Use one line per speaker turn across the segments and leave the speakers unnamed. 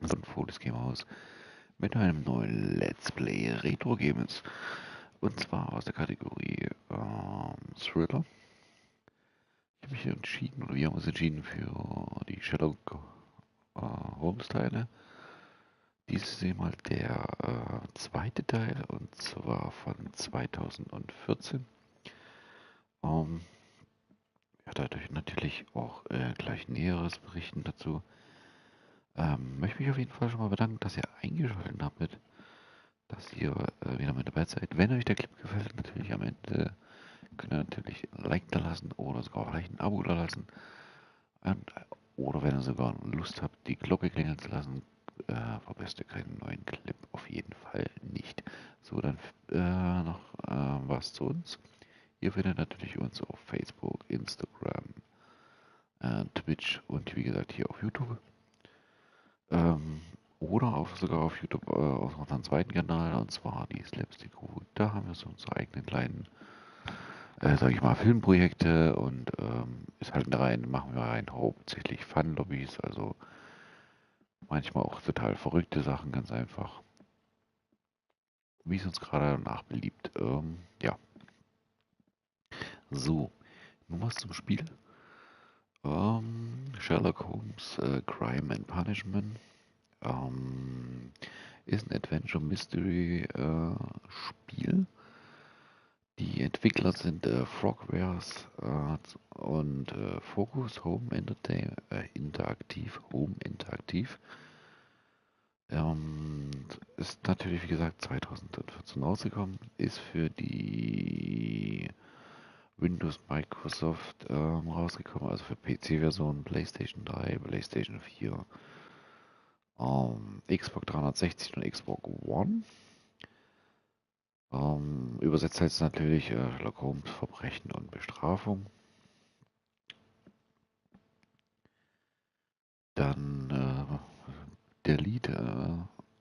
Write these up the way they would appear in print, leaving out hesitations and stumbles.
von Folis Gamehaus mit einem neuen Let's Play Retro Games. Und zwar aus der Kategorie Thriller. Ich habe mich entschieden, oder wir haben uns entschieden für die Sherlock Holmes Teile. Dies ist eben halt der zweite Teil und zwar von 2014. Ähm, ja, dadurch natürlich auch gleich Näheres berichten dazu. Möchte mich auf jeden Fall schon mal bedanken, dass ihr eingeschaltet habt dass ihr wieder mit dabei seid. Wenn euch der Clip gefällt, natürlich am Ende könnt ihr natürlich ein Like da lassen oder sogar vielleicht ein Abo da lassen. Und, oder wenn ihr sogar Lust habt, die Glocke klingeln zu lassen, verpasst ihr keinen neuen Clip. Auf jeden Fall nicht. So, dann noch was zu uns. Ihr findet natürlich uns auf Facebook, Instagram, Twitch und wie gesagt hier auf YouTube. Ähm, oder sogar auf YouTube auf unserem zweiten Kanal, und zwar die Slapstick Crew. Da haben wir so unsere eigenen kleinen, sag ich mal, Filmprojekte und ist halt machen wir rein hauptsächlich Fun-Lobbys, also manchmal auch total verrückte Sachen, ganz einfach, wie es uns gerade danach beliebt. Ja, so, nun was zum Spiel. Sherlock Holmes Crime and Punishment ist ein Adventure-Mystery-Spiel. Die Entwickler sind Frogwares und Focus Home Interaktiv, Home Interaktiv. Ist natürlich, wie gesagt, 2014 rausgekommen, ist für die Windows Microsoft rausgekommen, also für PC-Versionen, PlayStation 3, PlayStation 4, Xbox 360 und Xbox One. Übersetzt heißt es natürlich Sherlock Holmes Verbrechen und Bestrafung. Dann der Lied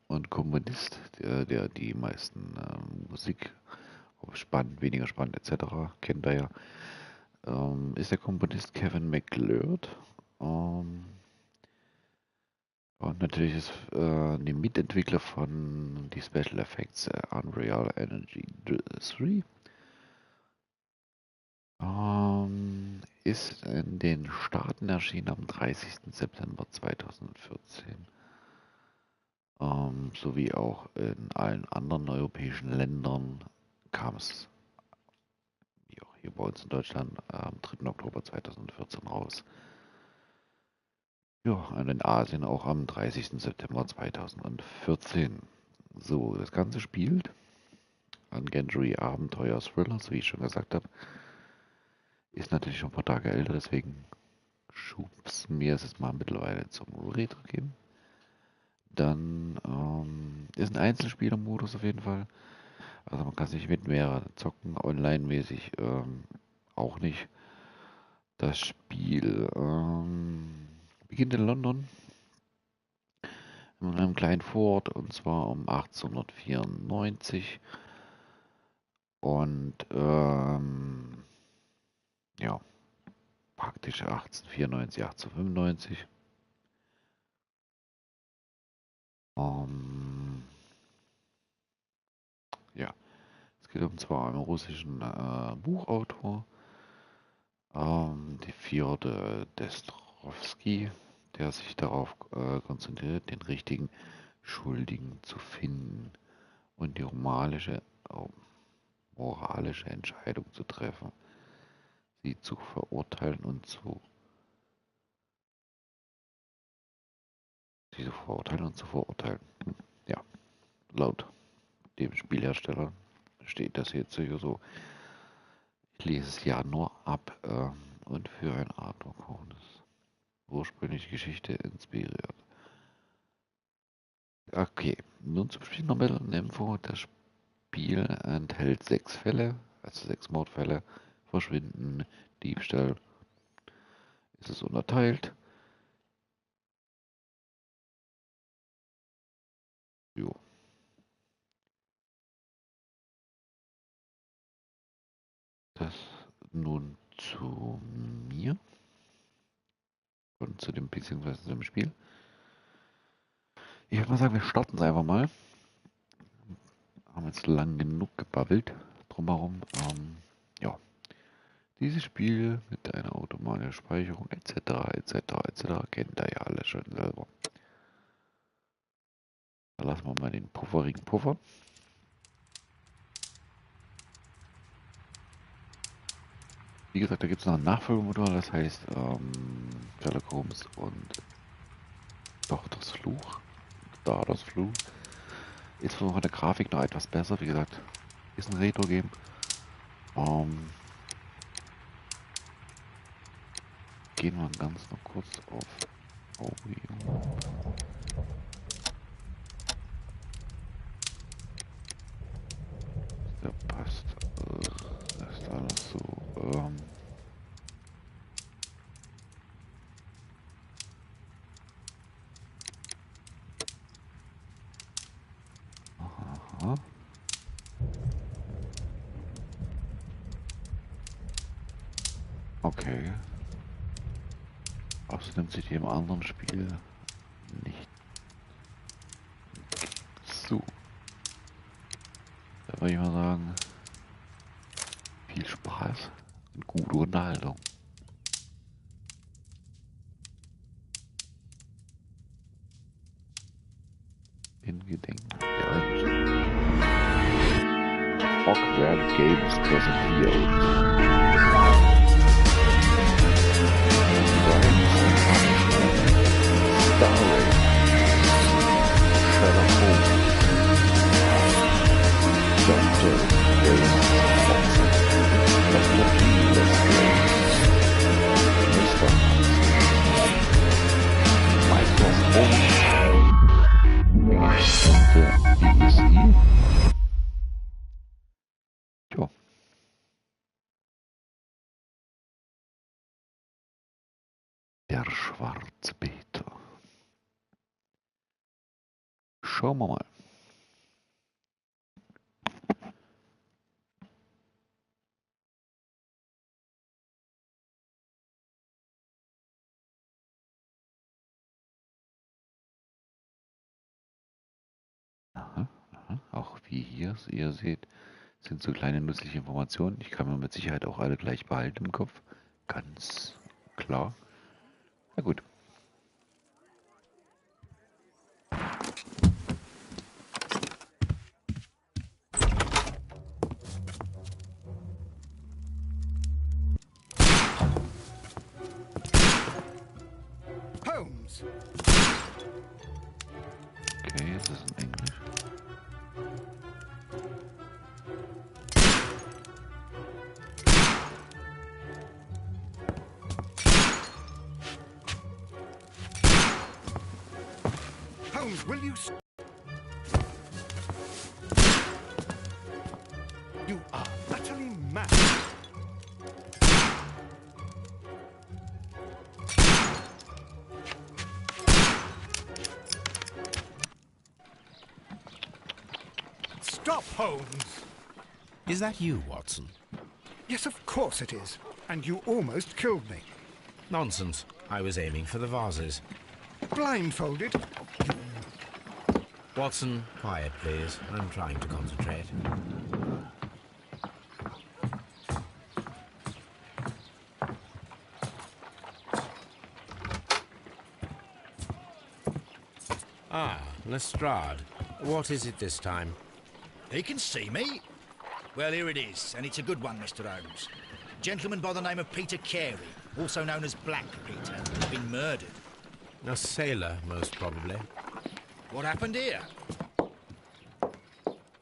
und Komponist, der die meisten Musik, ob spannend, weniger spannend etc. kennt er ja, ist der Komponist Kevin MacLeod. Und natürlich ist die Mitentwickler von die Special Effects Unreal Energy 3. Ist in den Staaten erschienen am 30. September 2014. Sowie auch in allen anderen europäischen Ländern kam es, wie auch hier bei uns in Deutschland, am 3. Oktober 2014 raus. Ja, und in Asien auch am 30. September 2014. So, das Ganze spielt an Gendry Abenteuer Thriller, so wie ich schon gesagt habe. Ist natürlich schon ein paar Tage älter, deswegen schub's mir es jetzt mal mittlerweile zum Retro geben. Dann ist ein Einzelspielermodus auf jeden Fall. Also man kann sich mit mehreren zocken, online-mäßig auch nicht. Das Spiel beginnt in London in einem kleinen Fort und zwar um 1894 und ja, praktisch 1894, 1895. Ähm, ja, es geht um zwar einen russischen Buchautor, die Fjorde Destrowski, der sich darauf konzentriert, den richtigen Schuldigen zu finden und die moralische Entscheidung zu treffen, sie zu verurteilen und sie zu verurteilen und zu verurteilen. Ja, laut dem Spielhersteller steht das jetzt hier so. Ich lese es ja nur ab und für ein Artwork ist ursprüngliche Geschichte inspiriert. Okay, nun zum Spiel noch eine Info. Das Spiel enthält 6 Fälle, also 6 Mordfälle. Verschwinden, Diebstahl. Ist es unterteilt? Jo. Das nun zu mir und zu dem beziehungsweise zu dem Spiel. Ich würde mal sagen, wir starten es einfach mal. Haben jetzt lang genug gebabbelt drumherum. Ja, dieses Spiel mit einer automatischen Speicherung etc. kennt ihr ja alle schon selber. Da lassen wir mal den pufferigen Puffer. Wie gesagt, da gibt es noch ein Nachfolgemodell, das heißt Sherlock Holmes und doch das Fluch. Da das Fluch. Ist von der Grafik noch etwas besser, wie gesagt, ist ein Retro-Game. Gehen wir ganz noch kurz auf Audio. Der passt. Das ist alles so. Aha. Okay. Das nimmt sich dem anderen Spiel nicht zu. Da würde ich mal sagen, viel Spaß und gute Unterhaltung. In Gedenken der alten Frogwares Games präsentiert. Sherlock Holmes. Dr. James Watson. Dr. Spielers. Mr. Meister Holmes. Der BSI. Tja. Der schwarze Peter. Schauen wir mal. Aha, aha. Auch wie hier, ihr seht, sind so kleine nützliche Informationen. Ich kann mir mit Sicherheit auch alle gleich behalten im Kopf. Ganz klar. Na gut.
Holmes.
Okay, jetzt ist es in Englisch.
Holmes, will you... You are utterly mad. Stop, Holmes!
Is that you, Watson?
Yes, of course it is. And you almost killed me.
Nonsense. I was aiming for the vases.
Blindfolded?
Watson, quiet, please. I'm trying to concentrate. Ah, Lestrade. What is it this time?
He can see me. Well, here it is, and it's a good one, Mr. Holmes. Gentleman by the name of Peter Carey, also known as Black Peter, has been murdered.
A sailor, most probably.
What happened here?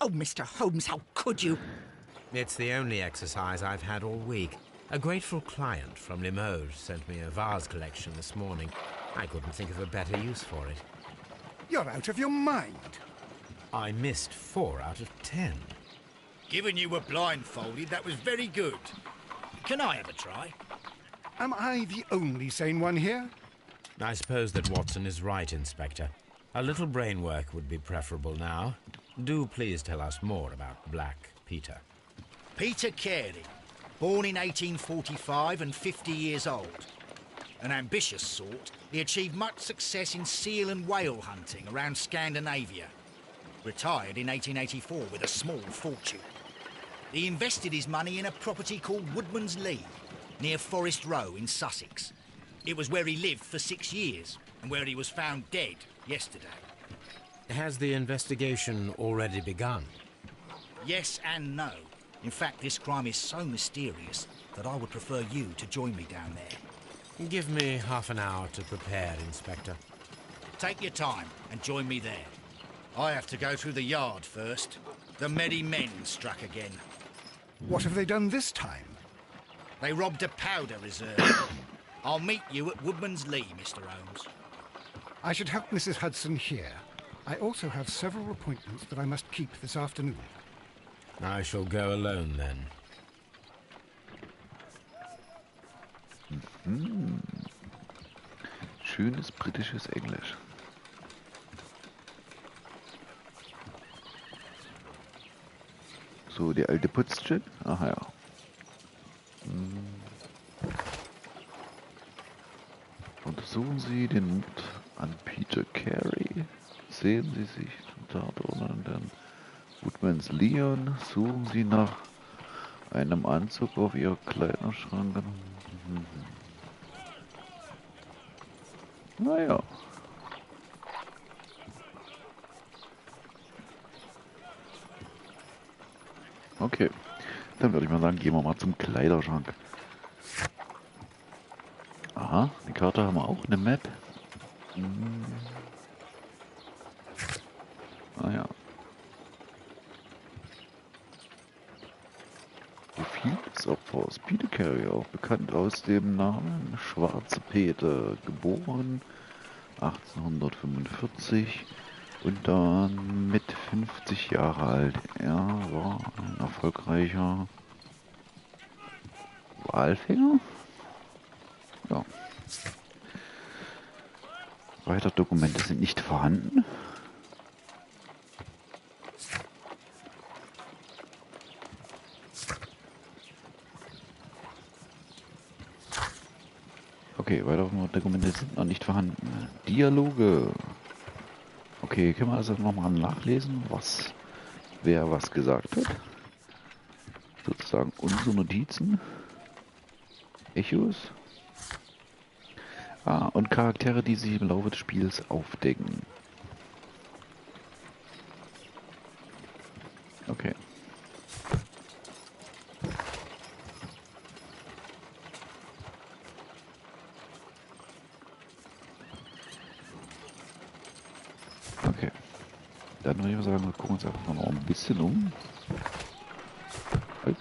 Oh, Mr. Holmes, how could you?
It's the only exercise I've had all week. A grateful client from Limoges sent me a vase collection this morning. I couldn't think of a better use for it.
You're out of your mind.
I missed 4 out of 10.
Given you were blindfolded, that was very good. Can I have a try?
Am I the only sane one here?
I suppose that Watson is right, Inspector. A little brain work would be preferable now. Do please tell us more about Black Peter.
Peter Carey, born in 1845 and 50 years old. An ambitious sort, he achieved much success in seal and whale hunting around Scandinavia. Retired in 1884 with a small fortune. He invested his money in a property called Woodman's Lee, near Forest Row in Sussex. It was where he lived for 6 years, and where he was found dead yesterday.
Has the investigation already begun?
Yes and no. In fact, this crime is so mysterious that I would prefer you to join me down there.
Give me half an hour to prepare, Inspector.
Take your time and join me there. I have to go through the yard first. The Medi men struck again.
What have they done this time?
They robbed a powder reserve. I'll meet you at Woodman's Lee, Mr. Holmes.
I should have Mrs. Hudson here. I also have several appointments that I must keep this afternoon.
I shall go alone, then.
Schönes britisches Englisch. So, die alte Putzchen. Ach ja. Untersuchen Sie den Mord an Peter Carey. Sehen Sie sich zum Tatort an den Woodman's Leon. Suchen Sie nach einem Anzug auf Ihr Kleiderschrank. Naja. Okay. Dann würde ich mal sagen, gehen wir mal zum Kleiderschrank. Aha, die Karte haben wir auch, eine Map. Ah ja. Profil des Opfers. Peter Carey, auch bekannt aus dem Namen Schwarze Peter, geboren 1845 und dann mit 50 Jahre alt. Er war ein erfolgreicher Walfänger. Ja. Weitere Dokumente sind nicht vorhanden. Okay, weitere Dokumente sind noch nicht vorhanden. Dialoge. Okay, können wir also nochmal nachlesen, wer was gesagt hat. Sozusagen unsere Notizen. Echos. Ah, und Charaktere, die sich im Laufe des Spiels aufdecken. Okay. Okay. Dann würde ich mal sagen, wir gucken uns einfach noch ein bisschen um. Halt.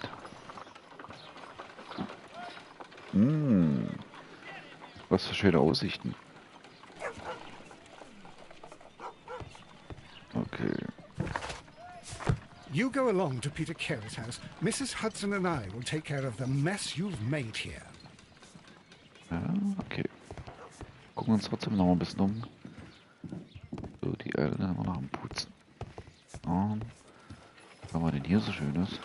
Was für schöne Aussichten. Okay.
You go along to Peter Carey's house. Mrs. Hudson and I will take care of the mess you've made here.
Ja, okay. Gucken uns trotzdem noch ein bisschen um. So, die Eltern haben wir noch am Putzen. Was haben wir denn hier so Schönes?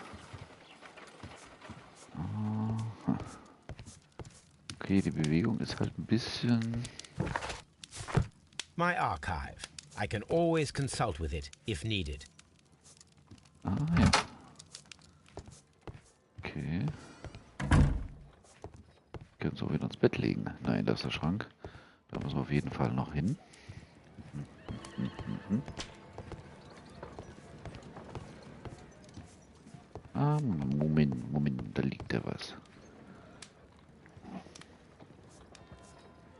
Okay, die Bewegung ist halt ein bisschen...
My archive. I can always consult with it, if needed.
Ah, ja. Okay. Können wir wieder ins Bett legen. Nein, das ist der Schrank. Da müssen wir auf jeden Fall noch hin. Ah, Moment, da liegt ja was.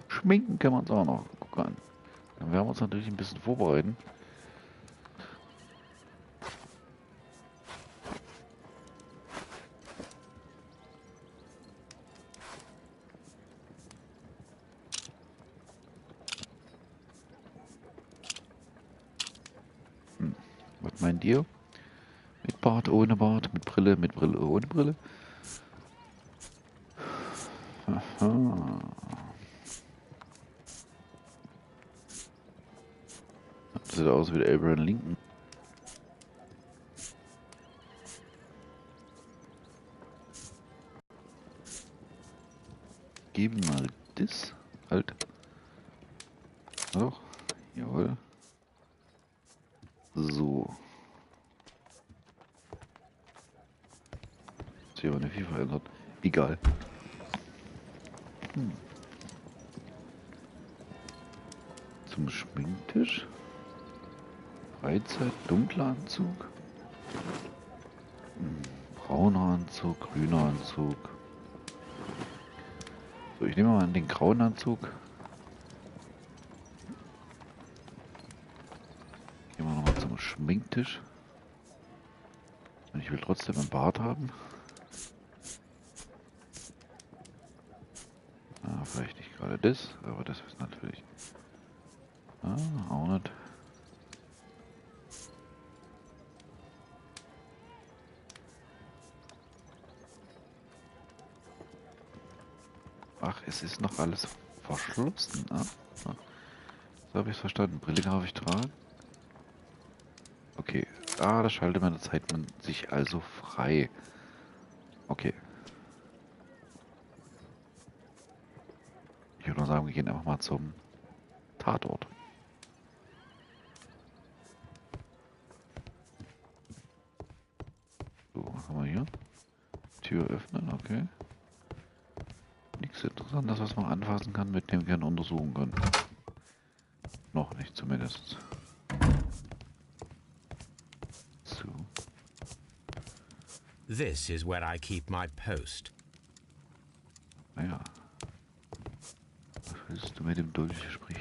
Schminken kann man uns auch noch. Guck an. Dann werden wir uns natürlich ein bisschen vorbereiten. Was meint ihr? Mit Bart, ohne Bart, mit Brille, ohne Brille? Aha. Das sieht aus wie der Abraham Lincoln. Geben mal das. Halt. Doch. Jawohl. So. Ist hier aber nicht viel verändert. Egal. Zum Schminktisch. Freizeit, dunkler Anzug. Brauner Anzug, grüner Anzug. So, ich nehme mal an den grauen Anzug. Gehen wir nochmal zum Schminktisch. Und ich will trotzdem einen Bart haben. Ah, vielleicht nicht gerade das, aber das ist natürlich. Ah, auch nicht. Ach, es ist noch alles verschlossen. Ah, ah. So habe ich es verstanden. Brille darf ich tragen. Okay. Ah, das schaltet meine Zeit man sich also frei. Okay. Ich würde mal sagen, wir gehen einfach mal zum Tatort. So, was haben wir hier? Tür öffnen, okay. Nichts Interessantes, was man anfassen kann, mit dem wir gerne untersuchen können. Noch nicht zumindest. So.
This is where I keep my post.
Naja. Was willst du mit dem Dolch sprich?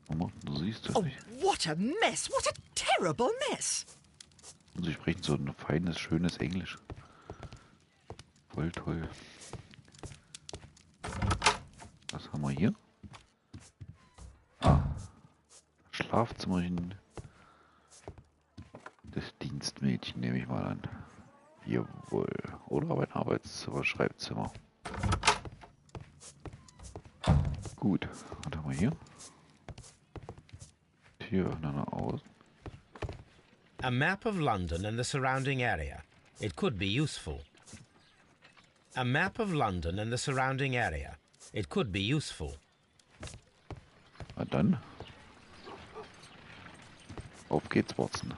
Mama, du siehst das
Oh,
nicht.
what a mess! What a terrible mess!
Und sie sprechen so ein feines, schönes Englisch. Voll toll. Was haben wir hier? Ah. Schlafzimmerchen des Dienstmädchen, nehme ich mal an. Jawohl. Oder aber ein Arbeitszimmer, Schreibzimmer. Gut. Was haben wir hier? Tür öffnen aus.
A map of London and the surrounding area. It could be useful. A map of London and the surrounding area. It could be useful.
Na dann. Auf geht's, Watson.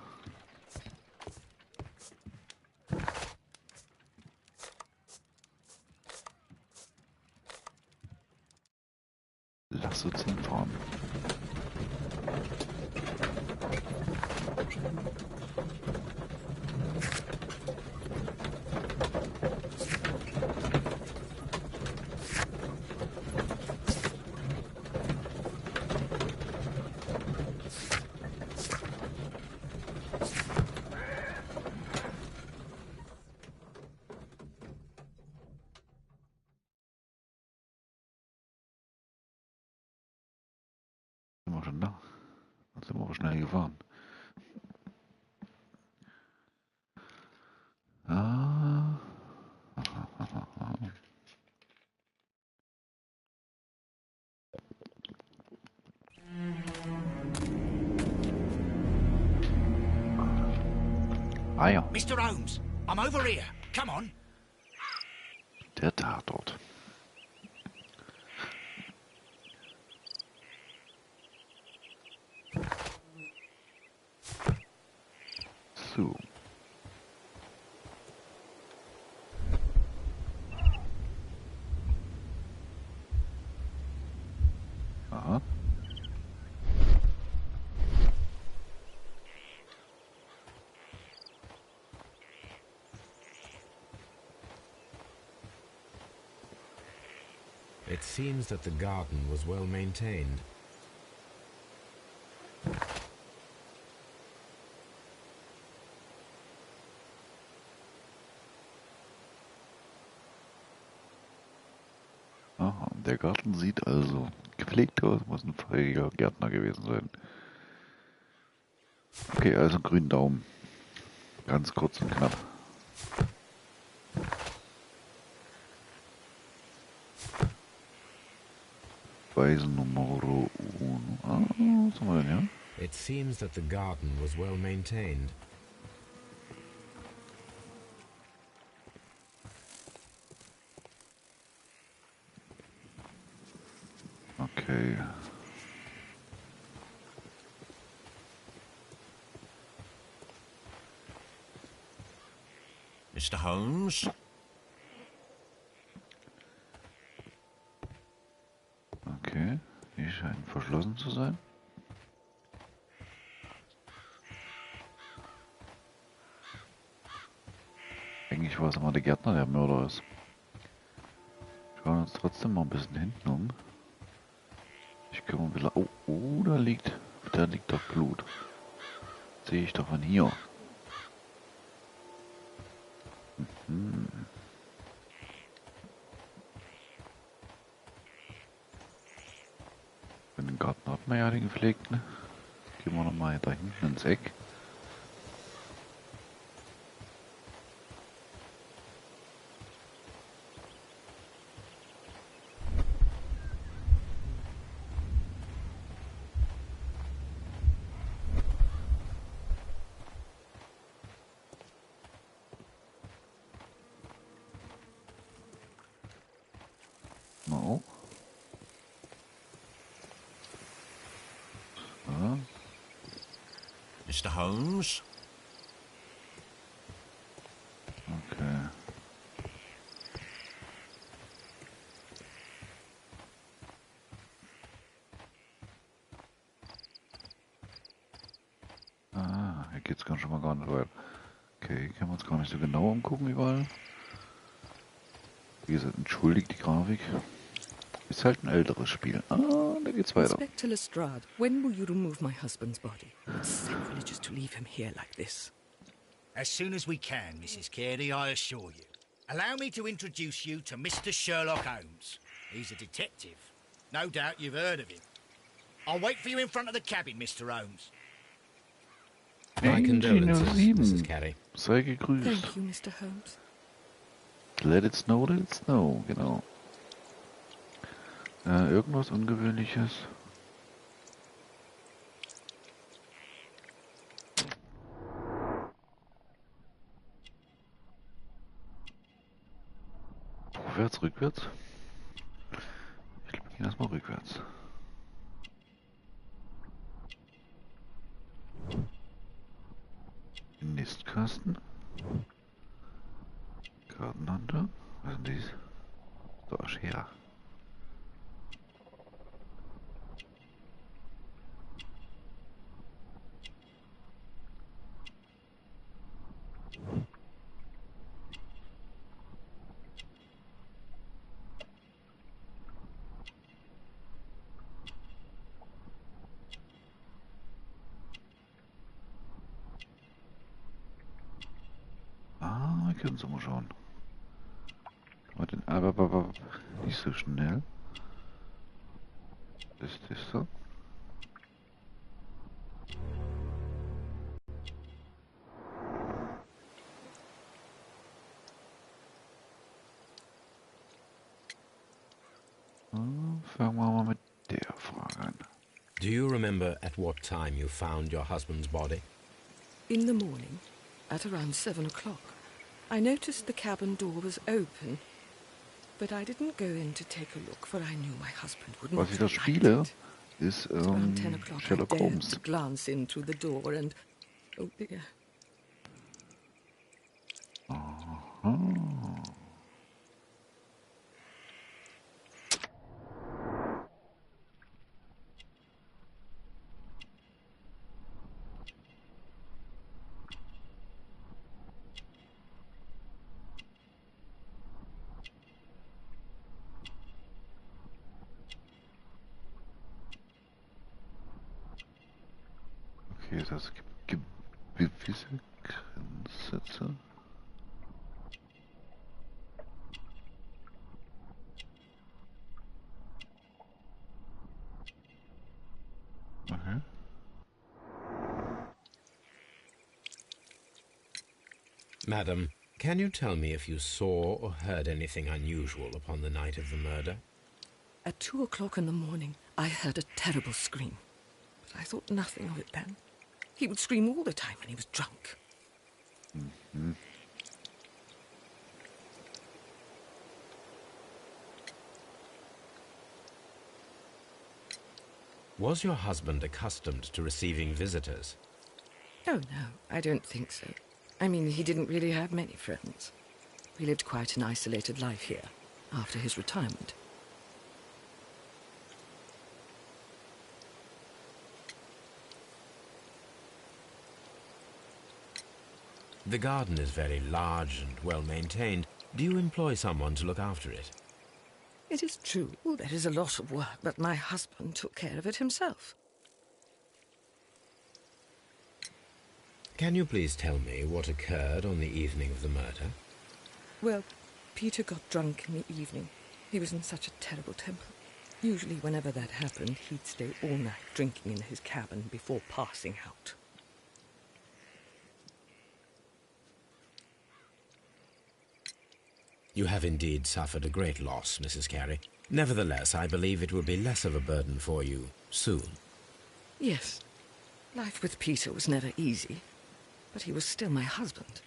Lass uns hinfahren. Sind wir schon da? Dann sind wir aber schnell gefahren. Ah. Ah ja,
Mr. Holmes, I'm over here. Come on.
der Tatort. So. Aha.
It seems that the garden was well maintained.
Aha, der Garten sieht also gepflegt aus, muss ein fähiger Gärtner gewesen sein. Okay, also grünen Daumen. Ganz kurz und knapp. Beweisen Nummer 1. Ah, was haben wir denn hier?
It seems that the garden was well maintained.
Mr. Holmes?
Okay, die scheinen verschlossen zu sein. Eigentlich war es immer der Gärtner, der Mörder ist. Schauen uns trotzdem mal ein bisschen hinten um. Ich kann mal ein bisschen... Oh, oh, da liegt doch Blut. Sehe ich doch von hier. Mhm. Den Garten hat man ja den gepflegten. Gehen wir nochmal da hinten ins Eck. No. So.
Mr. Holmes?
Okay. Ah, hier geht's ganz schon mal gar nicht weiter. Okay, können wir uns gar nicht so genau umgucken überall. Wie gesagt, entschuldigt die Grafik. Ist halt ein älteres Spiel. Ah, da geht's weiter.
Inspector Lestrade, when will you remove my husband's body? It's sacrilegious to leave him here like this.
As soon as we can, Mrs. Carey, I assure you. Allow me to introduce you to Mr. Sherlock Holmes. He's a detective. No doubt you've heard of him. I'll wait for you in front of the cabin, Mr. Holmes.
My condolences,
7.
Mrs. Carey.
Sei gegrüßt.
Thank you, Mr. Holmes.
Let it snow, genau. Irgendwas Ungewöhnliches. Vorwärts, rückwärts? Ich glaube, wir gehen erstmal rückwärts. Nistkasten. Kartenhunter. Was sind dies? So, Schere. Ah, wir können es mal schauen. Aber nicht so schnell. Ist das so? Fangen wir mal mit der Frage an.
Do you remember at what time you found your husband's body?
In the morning, at around 7 o'clock, I noticed the cabin door was open, but I didn't go in to take a look, for I knew my husband would not
Was ich da
have liked
spiele,
it.
ist
Around 10 o'clock,
Sherlock
I dared
Holmes.
to glance in through the door and... Oh dear.
Aha. Okay, das gibt gewisse Grenzsätze. Okay.
Madam, can you tell me if you saw or heard anything unusual upon the night of the murder?
At 2 o'clock in the morning, I heard a terrible scream, but I thought nothing of it then. He would scream all the time when he was drunk.
Mhm.
Was your husband accustomed to receiving visitors?
Oh, no, I don't think so. I mean, he didn't really have many friends. He lived quite an isolated life here, after his retirement.
The garden is very large and well-maintained. Do you employ someone to look after it?
It is true, there is a lot of work, but my husband took care of it himself.
Can you please tell me what occurred on the evening of the murder?
Well, Peter got drunk in the evening. He was in such a terrible temper. Usually whenever that happened, he'd stay all night drinking in his cabin before passing out.
You have indeed suffered a great loss, Mrs. Carey. Nevertheless, I believe it will be less of a burden for you soon.
Yes. Life with Peter was never easy, but he was still my husband.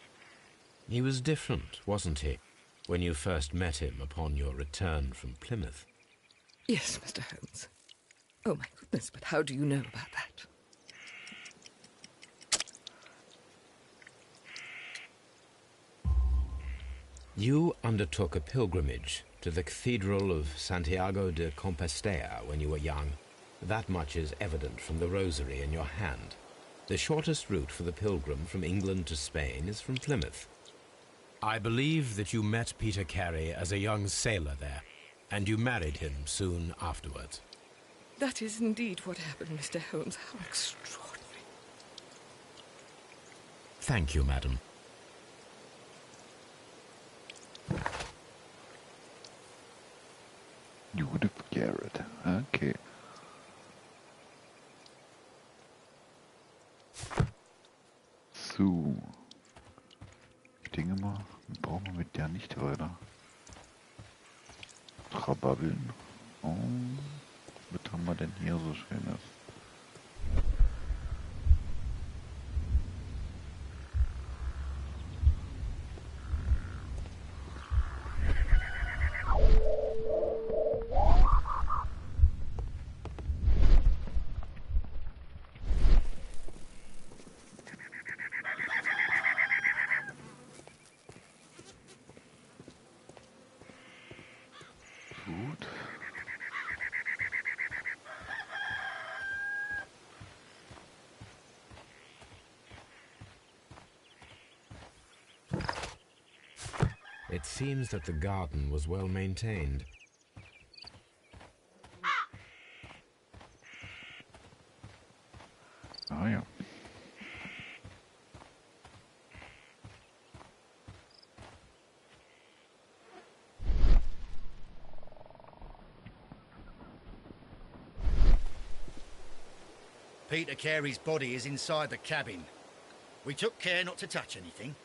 He was different, wasn't he, when you first met him upon your return from Plymouth?
Yes, Mr. Holmes. Oh, my goodness, but how do you know about that?
You undertook a pilgrimage to the Cathedral of Santiago de Compostela when you were young. That much is evident from the rosary in your hand. The shortest route for the pilgrim from England to Spain is from Plymouth. I believe that you met Peter Carey as a young sailor there, and you married him soon afterwards.
That is indeed what happened, Mr. Holmes. How extraordinary.
Thank you, madam.
Judith Garrett. Okay. So. Ich denke mal, brauchen wir mit der nicht weiter trababbeln. Oh, was haben wir denn hier so Schönes? Gut.
It seems that the garden was well maintained.
Ah ja.
Peter Carey's body is inside the cabin. We took care not to touch anything.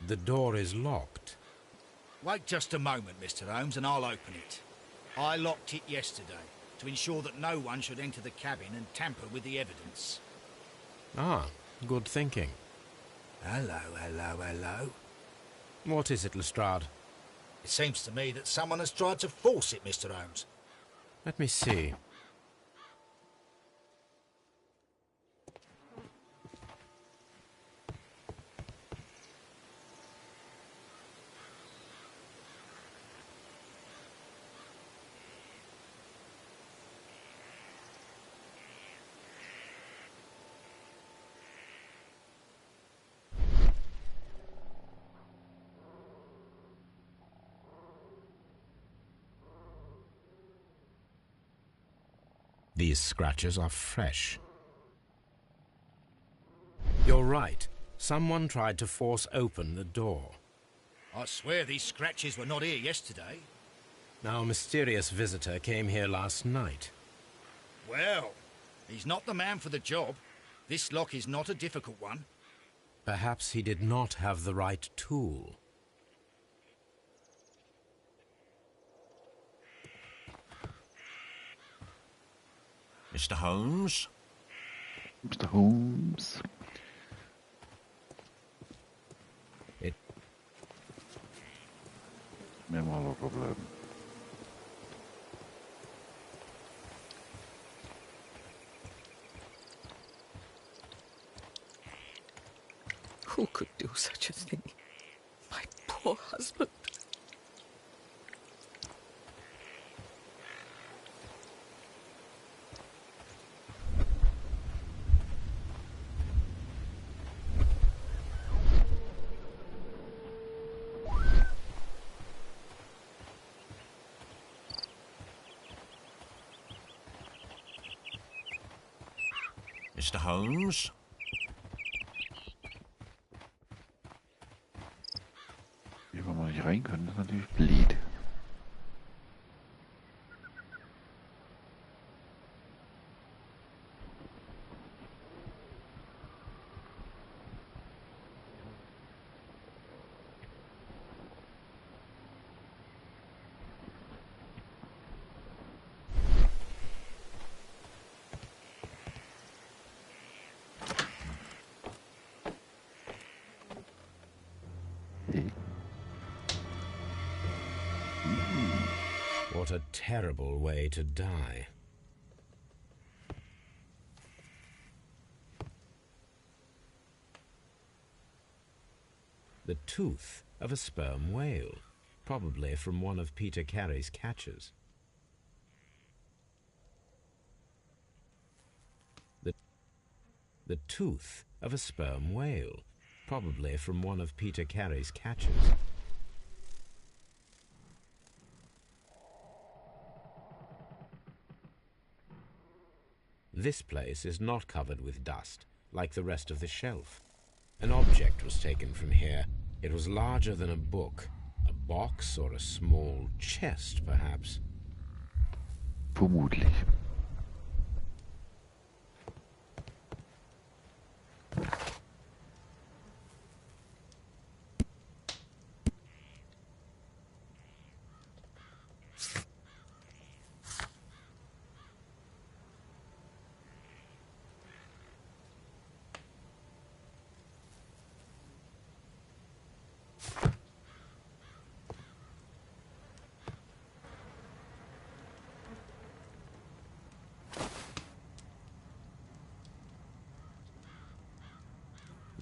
The door is locked.
Wait just a moment, Mr. Holmes, and I'll open it. I locked it yesterday to ensure that no one should enter the cabin and tamper with the evidence.
Ah, good thinking.
Hello, hello, hello.
What is it, Lestrade?
It seems to me that someone has tried to force it, Mr. Holmes.
Let me see. These scratches are fresh. You're right. Someone tried to force open the door.
I swear these scratches were not here yesterday.
Our mysterious visitor came here last night.
Well, he's not the man for the job. This lock is not a difficult one.
Perhaps he did not have the right tool.
Mr. Holmes?
Mr. Holmes. Mir mal locker bleiben.
Who could do such a thing? My poor husband.
Mr. Holmes?
Wie wir mal nicht rein können, ist natürlich blöd.
What a terrible way to die. The tooth of a sperm whale, probably from one of Peter Carey's catches. The tooth of a sperm whale, probably from one of Peter Carey's catches. This place is not covered with dust, like the rest of the shelf. An object was taken from here. It was larger than a book. A box or a small chest, perhaps.
Vermutlich.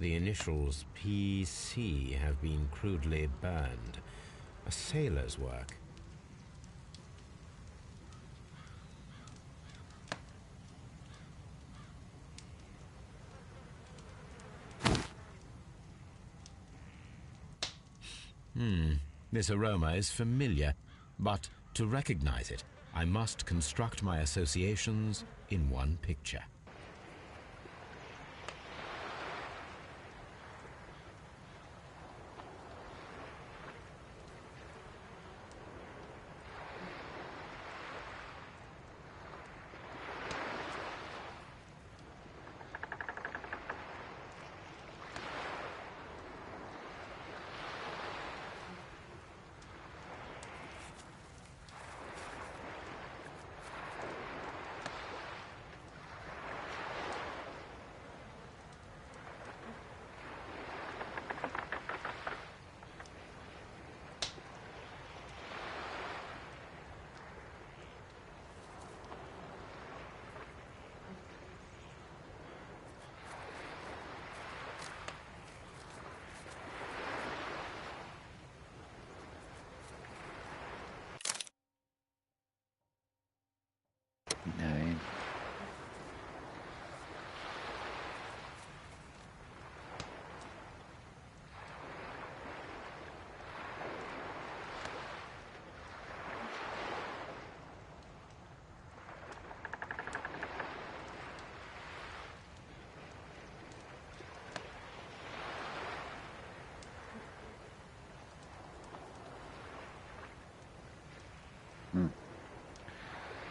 The initials PC have been crudely burned. A sailor's work. This aroma is familiar, but to recognize it, I must construct my associations in one picture.
Nein.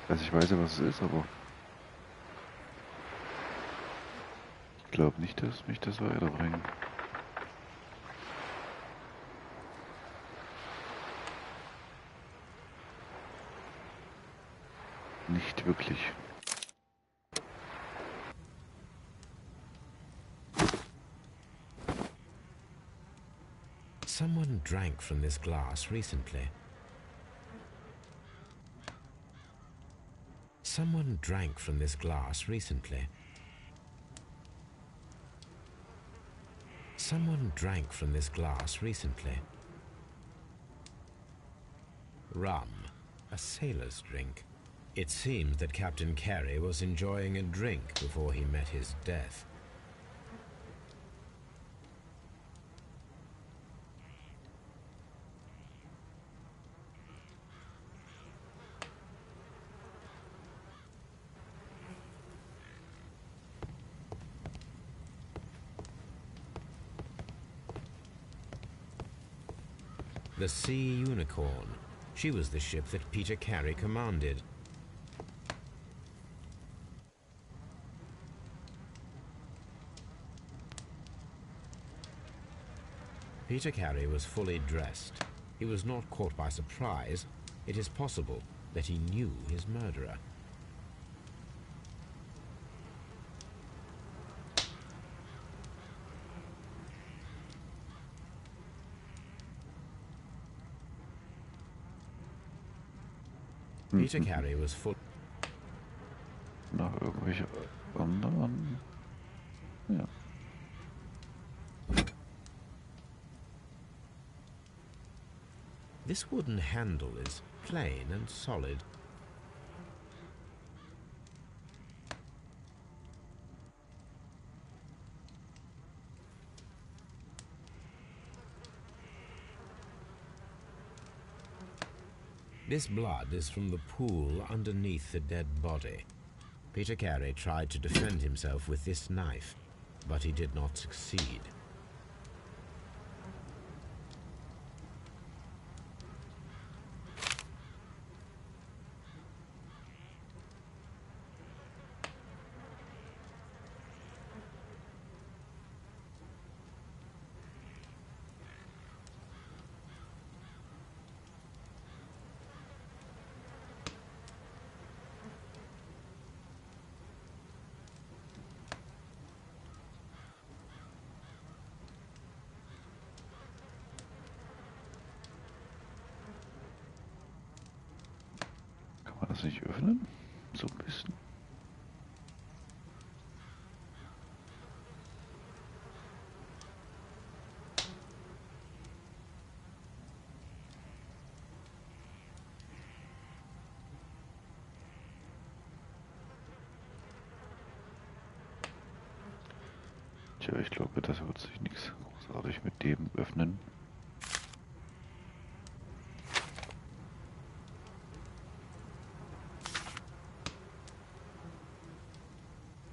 Also ich weiß ja, was es ist, aber ich glaube nicht, dass mich das weiterbringt. Nicht wirklich.
Someone drank from this glass recently. Someone drank from this glass recently. Someone drank from this glass recently. Rum, a sailor's drink. It seemed that Captain Carey was enjoying a drink before he met his death. The Sea Unicorn. She was the ship that Peter Carey commanded. Peter Carey was fully dressed. He was not caught by surprise. It is possible that he knew his murderer. Peter Carey was full.
Noch irgendwelche anderen? Ja.
This wooden handle is plain and solid. This blood is from the pool underneath the dead body. Peter Carey tried to defend himself with this knife, but he did not succeed.
Kann man das nicht öffnen? So ein bisschen. Tja, ich glaube, das wird sich nichts großartig mit dem öffnen.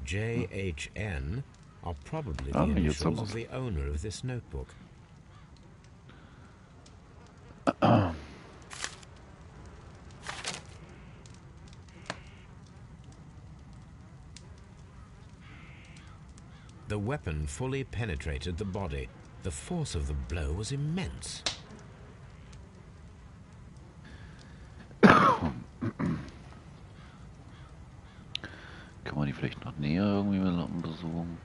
JHN are probably the
Ah, jetzt
initials
haben
of
wir's.
the owner of this notebook. The weapon fully penetrated the body. The force of the blow was immense.
Kann man die vielleicht noch näher irgendwie mal untersuchen?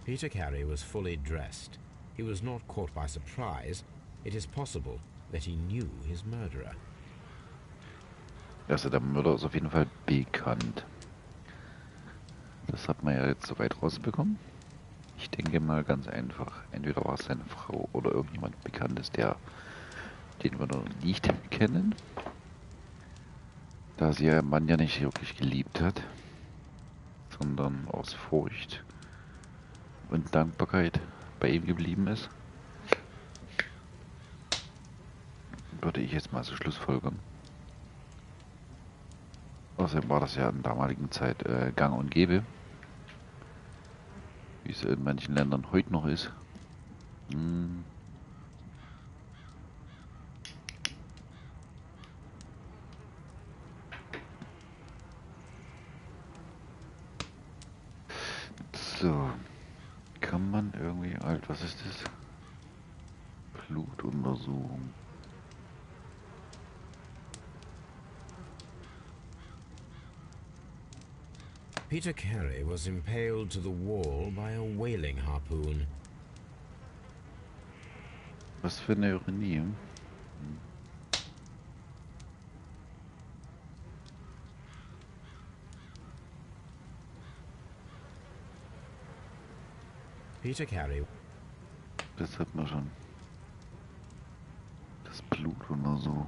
Peter Carey was fully dressed. He was not caught by surprise. It is possible that he knew his murderer.
Also der Mörder ist auf jeden Fall bekannt. Das hat man ja jetzt soweit rausbekommen. Ich denke mal ganz einfach. Entweder war es seine Frau oder irgendjemand Bekanntes, den wir noch nicht kennen. Da sie ihren Mann ja nicht wirklich geliebt hat, sondern aus Furcht und Dankbarkeit bei ihm geblieben ist. Würde ich jetzt mal so schlussfolgern. Außerdem war das ja in der damaligen Zeit gang und gäbe. Wie es in manchen Ländern heute noch ist. So. Kann man irgendwie halt, was ist das? Blutuntersuchung.
Peter Carey was impaled to the wall by a whaling harpoon.
Was für eine Ironie.
Peter Carey.
Das hat man schon. Das Blut oder so.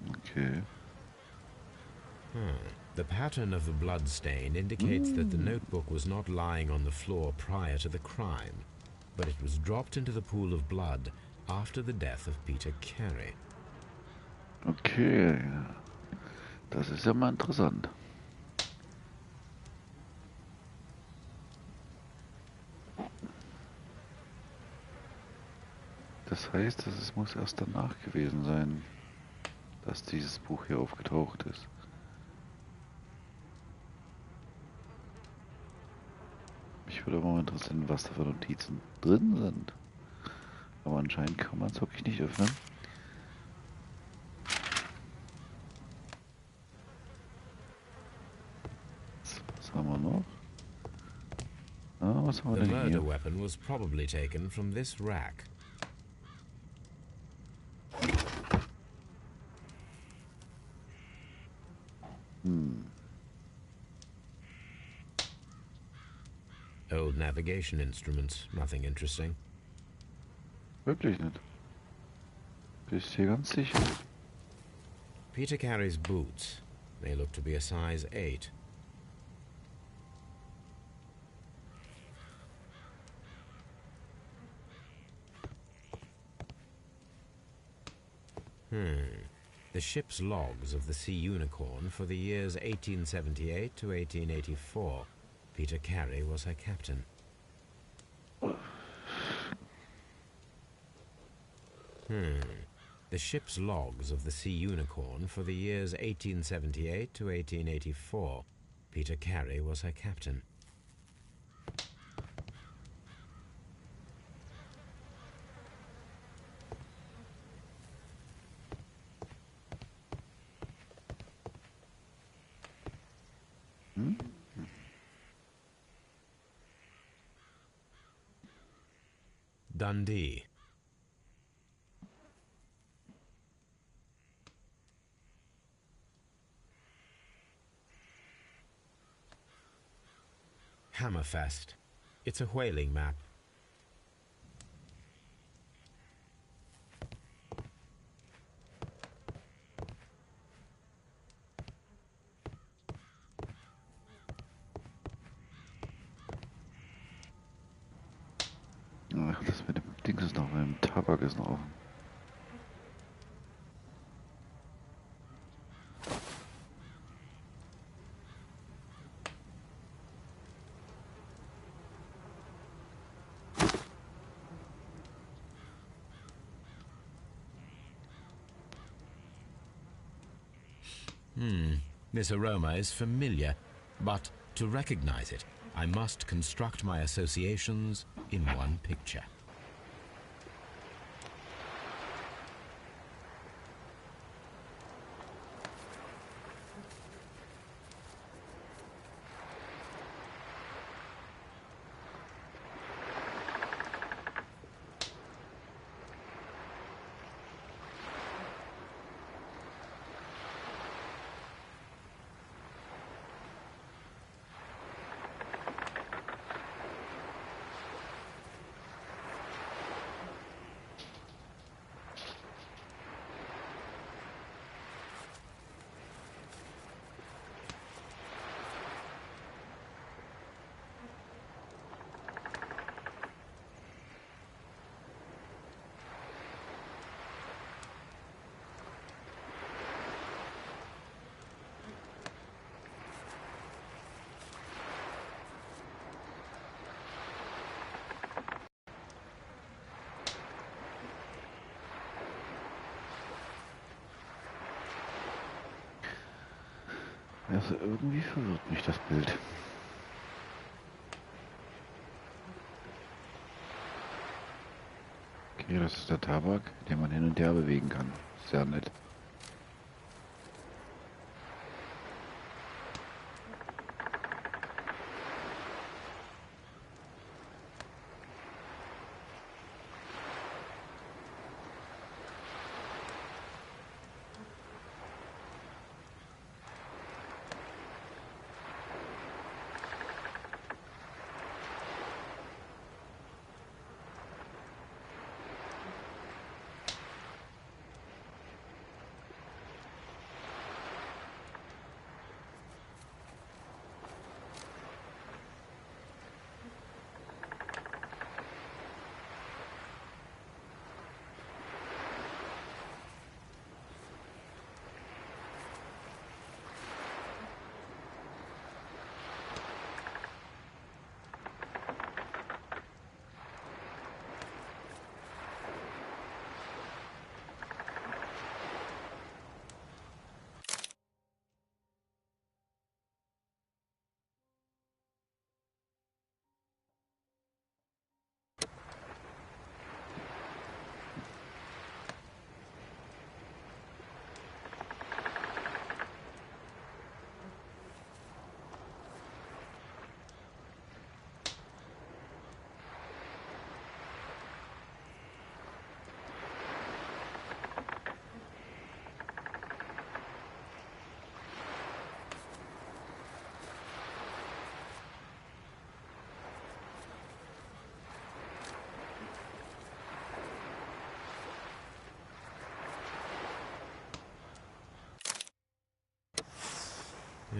Okay.
The pattern of the blood stain indicates that the notebook was not lying on the floor prior to the crime, but it was dropped into the pool of blood after the death of Peter Carey.
Okay. Das ist ja mal interessant. Das heißt, es muss erst danach gewesen sein, dass dieses Buch hier aufgetaucht ist. Mich würde aber mal interessieren, was da für Notizen drin sind. Aber anscheinend kann man es wirklich nicht öffnen. Was haben wir noch? Ah, was haben wir
The
denn
murder
hier?
weapon was probably taken from this rack. Old navigation instruments, nothing interesting.
Wirklich nicht. Bist du ganz sicher?
Peter Carey's boots. They look to be a size 8. The ship's logs of the Sea Unicorn for the years 1878 to 1884. Peter Carey was her captain. The ship's logs of the Sea Unicorn for the years 1878 to 1884. Peter Carey was her captain. Dundee. Hammerfest. It's a whaling map.
Ach, das mit dem Dings ist noch, mit dem Tabak ist noch offen.
This aroma is familiar, but to recognize it, I must construct my associations in one picture.
Also irgendwie verwirrt mich das Bild. Okay, das ist der Tabak, den man hin und her bewegen kann. Sehr nett.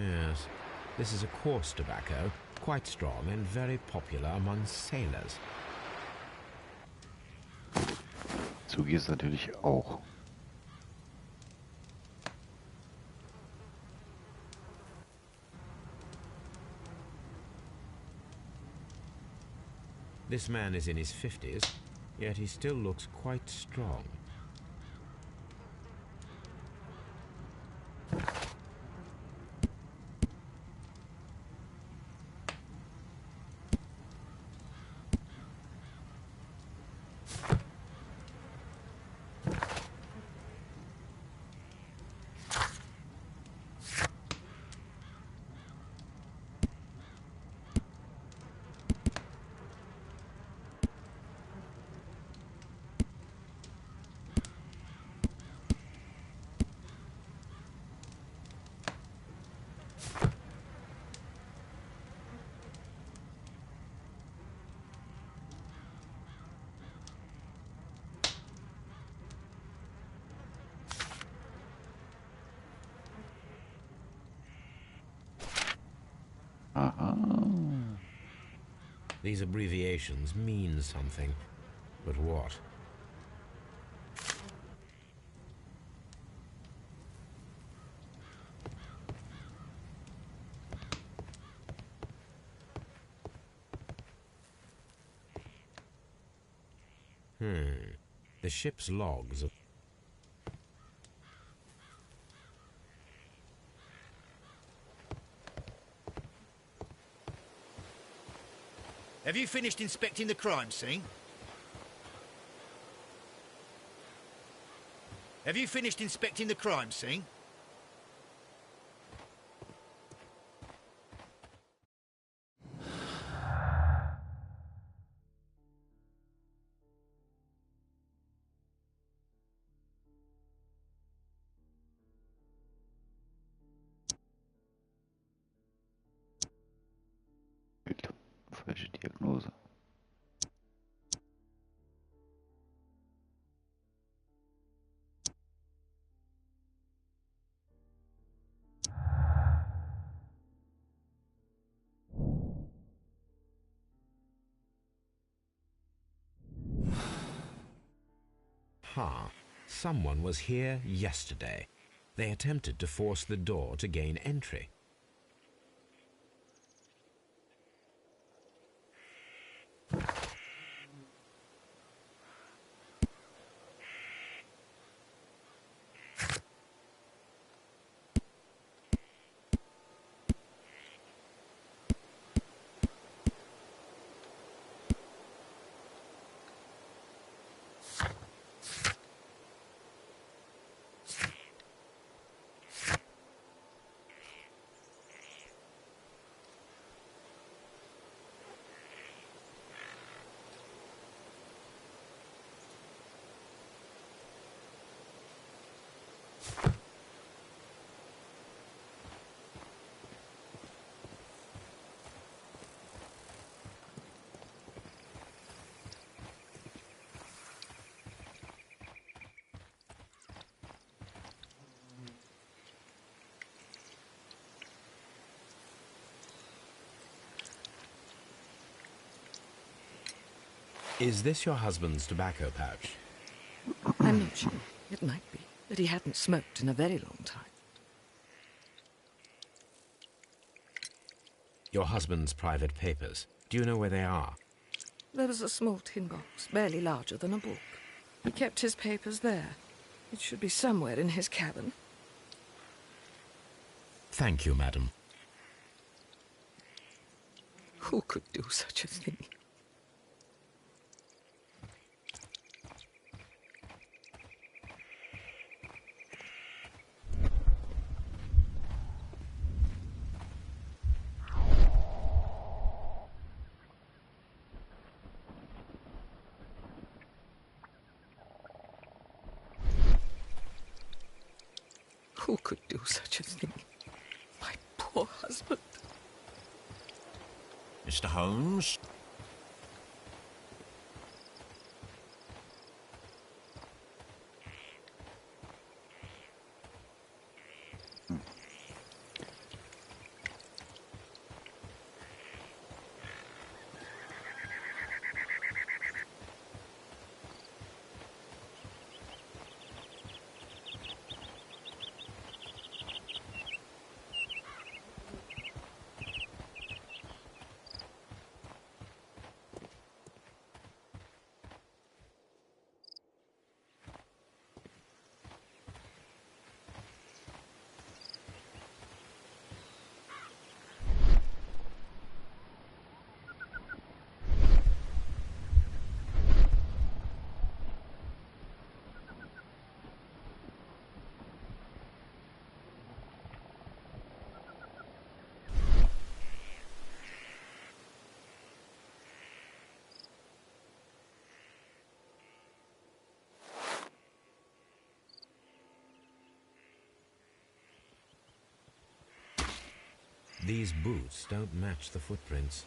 Yes, this is a coarse tobacco, quite strong and very popular among sailors.
So geht es natürlich auch.
This man is in his 50s, yet he still looks quite strong.
Aha.
These abbreviations mean something, but what? The ship's logs.
Have you finished inspecting the crime scene? Have you finished inspecting the crime scene?
Falsche Diagnose.
Someone was here yesterday. They attempted to force the door to gain entry. Is this your husband's tobacco pouch?
I'm not sure. It might be, but he hadn't smoked in a very long time.
Your husband's private papers. Do you know where they are?
There was a small tin box, barely larger than a book. He kept his papers there. It should be somewhere in his cabin.
Thank you, madam.
Who could do such a thing? Who could do such a thing? My poor husband.
Mr. Holmes?
These boots don't match the footprints.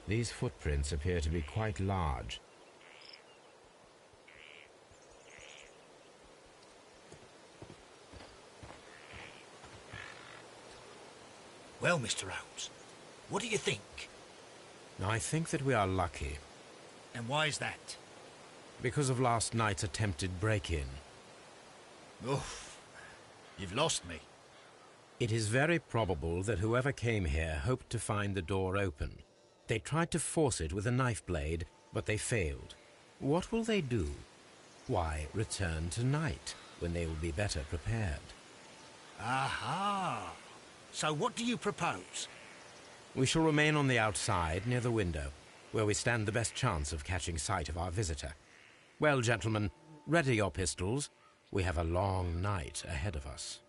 These footprints appear to be quite large.
Well, Mr. Holmes, what do you think?
I think that we are lucky,
And why is that?
because of last night's attempted break-in.
Oof, you've lost me.
It is very probable that whoever came here hoped to find the door open. They tried to force it with a knife blade, but they failed. What will they do? Why, return tonight, when they will be better prepared.
Aha! So what do you propose?
We shall remain on the outside, near the window, where we stand the best chance of catching sight of our visitor. Well, gentlemen, ready your pistols. We have a long night ahead of us.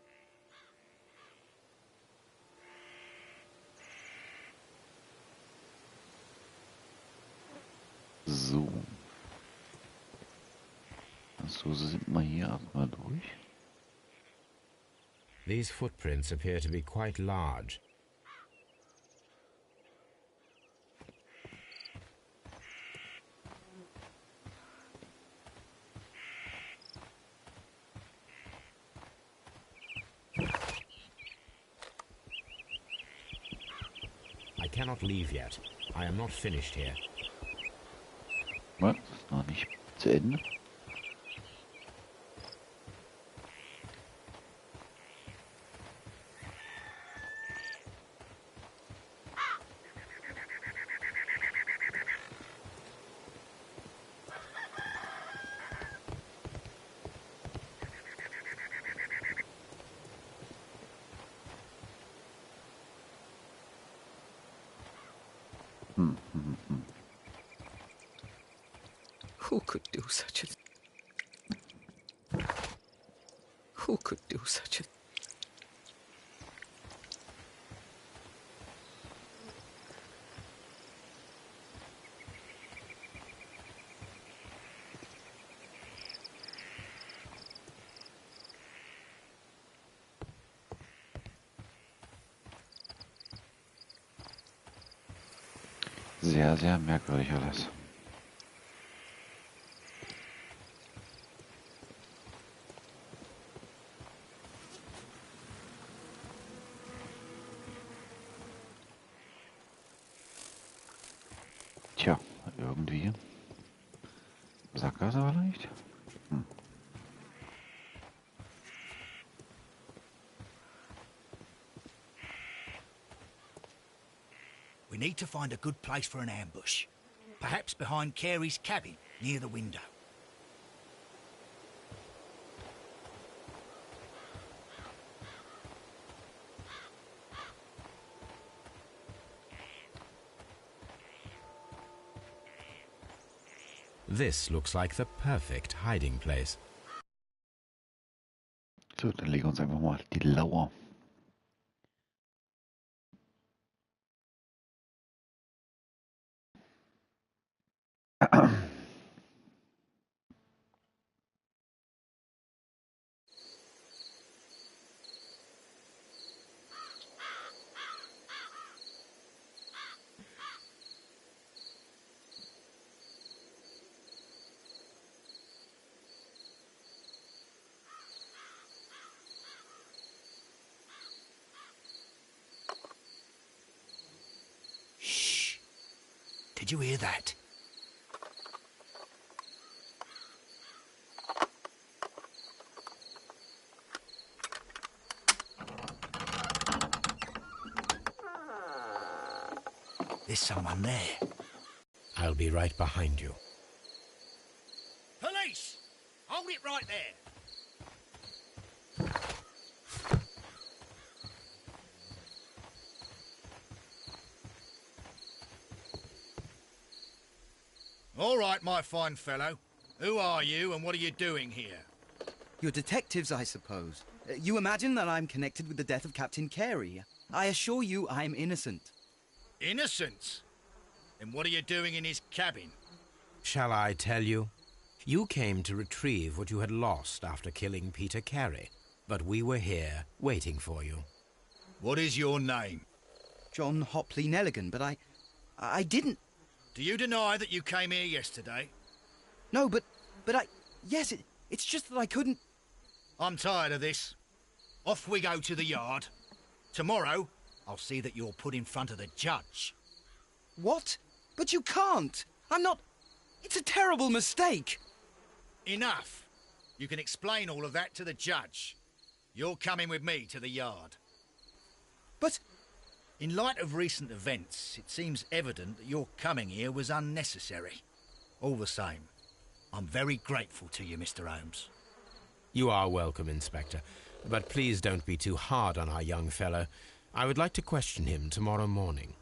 So. So sind wir hier erstmal durch.
These footprints appear to be quite large. I cannot leave yet. I am not finished here.
Was? Ist noch nicht zu Ende.
Who could do such a thing? Who could do such a thing?
Sehr, sehr merkwürdig alles. Tja, irgendwie. Sackgasse vielleicht?
We need to find a good place for an ambush. Perhaps behind Carey's cabin, near the window.
This looks like the perfect hiding place.
So, dann legen wir uns einfach mal die Lauer.
Shh! Did you hear that? There's someone there.
I'll be right behind you.
Police! Hold it right there. All right, my fine fellow. Who are you and what are you doing here?
You're detectives, I suppose. You imagine that I'm connected with the death of Captain Carey. I assure you I'm innocent.
Innocent? Then what are you doing in his cabin?
Shall I tell you? You came to retrieve what you had lost after killing Peter Carey, but we were here waiting for you.
What is your name?
John Hopley Nelligan, but I didn't...
Do you deny that you came here yesterday?
No, but yes, it's just that I couldn't...
I'm tired of this. Off we go to the yard. Tomorrow, I'll see that you're put in front of the judge.
What? But you can't! I'm not... It's a terrible mistake!
Enough! You can explain all of that to the judge. You're coming with me to the yard.
But...
In light of recent events, it seems evident that your coming here was unnecessary. All the same, I'm very grateful to you, Mr. Holmes.
You are welcome, Inspector, but please don't be too hard on our young fellow. I would like to question him tomorrow morning.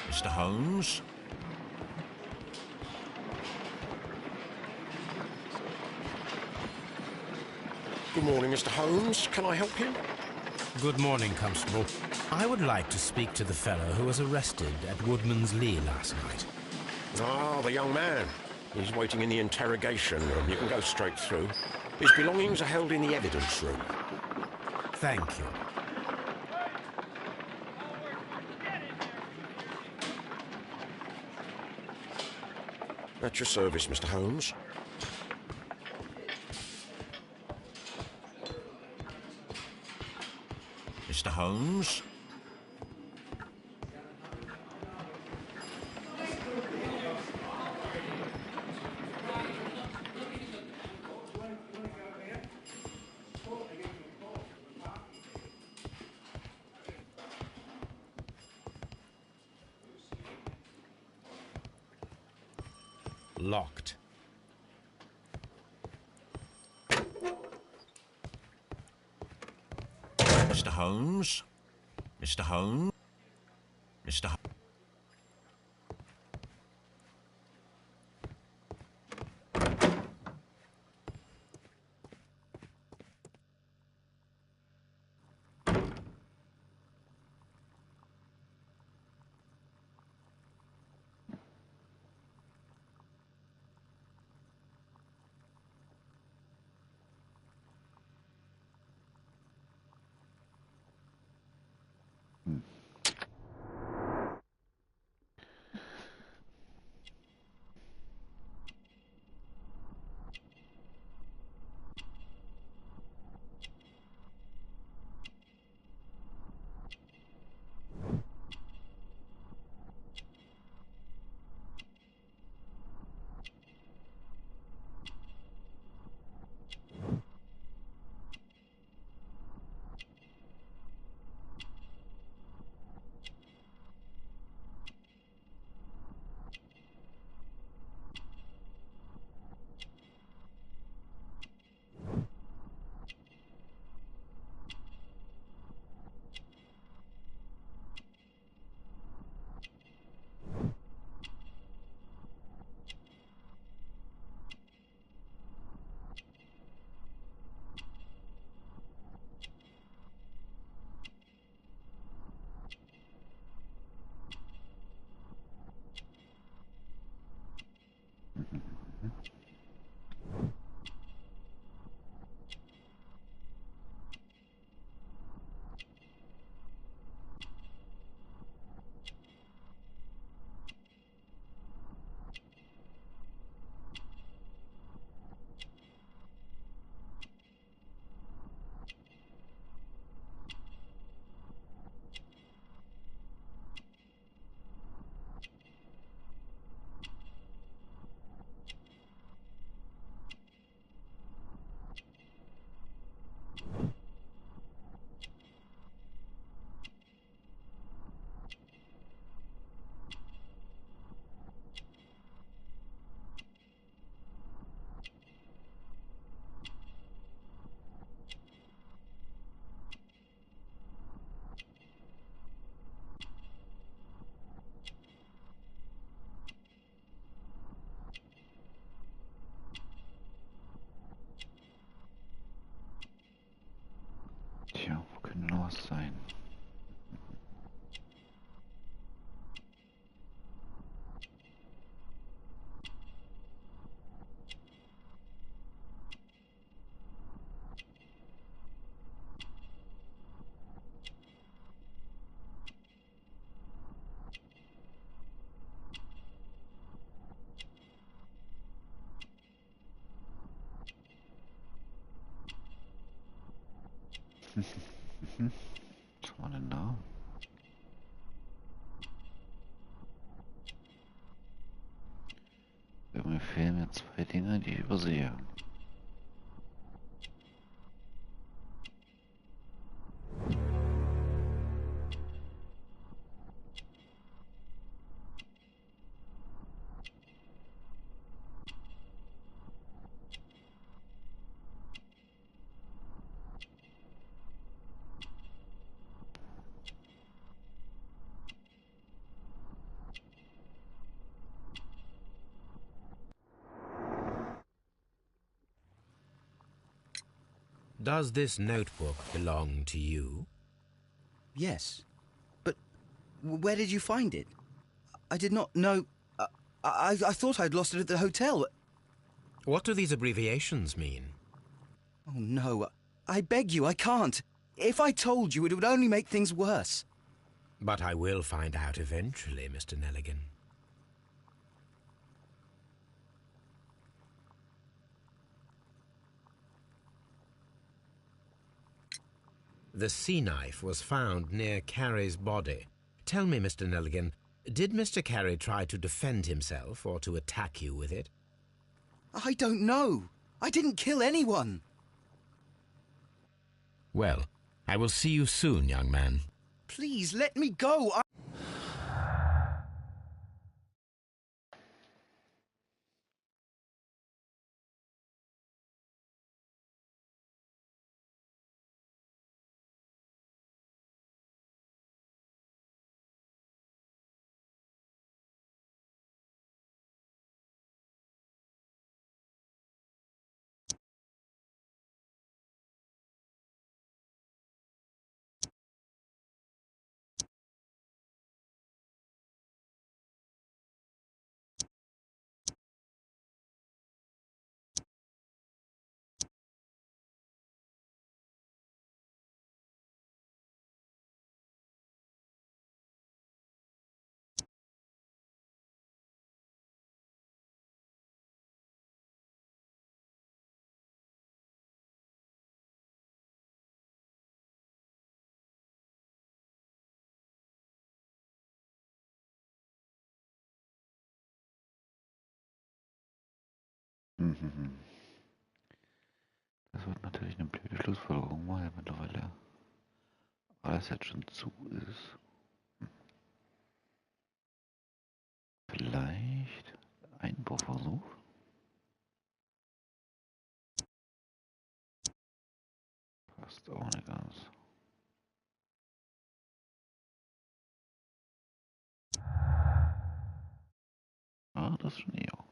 Mr. Holmes?
Good morning, Mr. Holmes. Can I help you?
Good morning, Constable. I would like to speak to the fellow who was arrested at Woodman's Lee last night.
Ah, the young man. He's waiting in the interrogation room. You can go straight through. His belongings are held in the evidence room.
Thank you.
At your service, Mr. Holmes.
Mr. Holmes?
Locked.
Mr. Holmes? Mr. Holmes? Mr. Holmes?
Was war denn da? Mir fehlen mir zwei Dinge, die ich übersehe.
Does this notebook belong to you?
Yes. But where did you find it? I did not know... I thought I'd lost it at the hotel.
What do these abbreviations mean?
Oh, no. I beg you, I can't. If I told you, it would only make things worse.
But I will find out eventually, Mr. Nelligan. The sea knife was found near Carey's body. Tell me, Mr. Nelligan, did Mr. Carey try to defend himself or to attack you with it?
I don't know. I didn't kill anyone.
Well, I will see you soon, young man.
Please, let me go.
Das wird natürlich eine blöde Schlussfolgerung, weil mittlerweile alles jetzt schon zu ist. Vielleicht Einbruchversuch. Passt auch nicht ganz. Ah, das ist schon eher.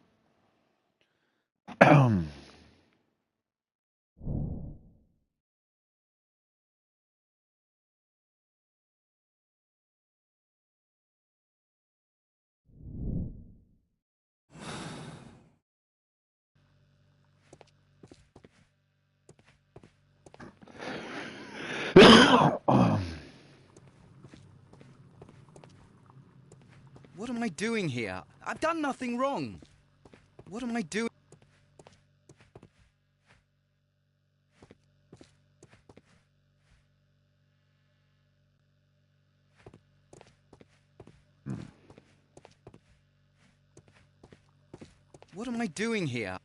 What am I doing here? I've done nothing wrong. What am I doing? What am I doing here?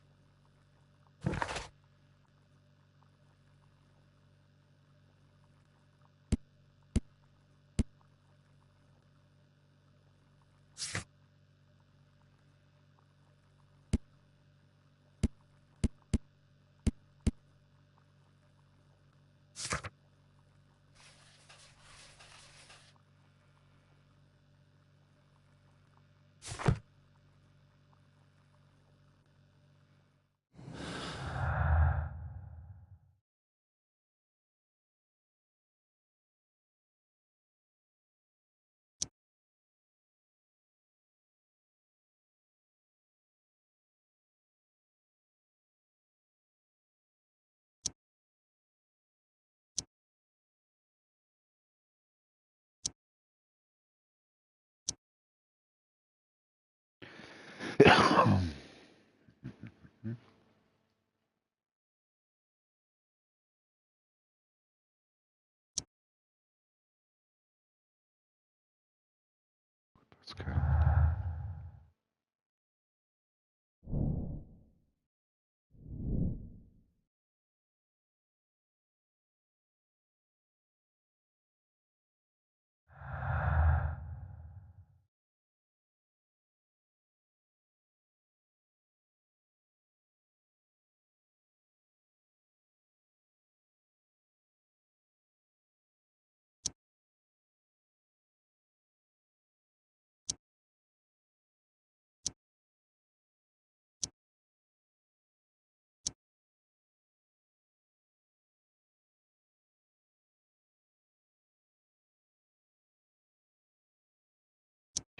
Okay.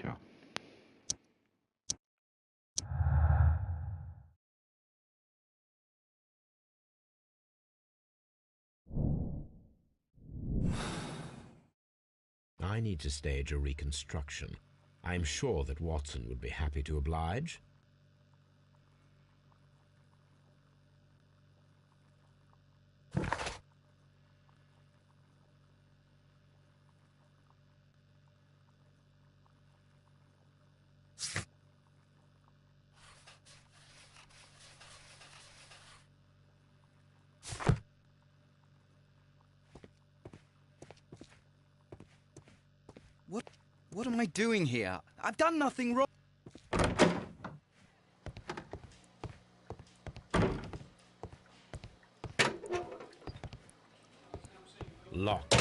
Ja.
I need to stage a reconstruction. I'm sure that Watson would be happy to oblige.
What am I doing here? I've done nothing wrong.
Locked.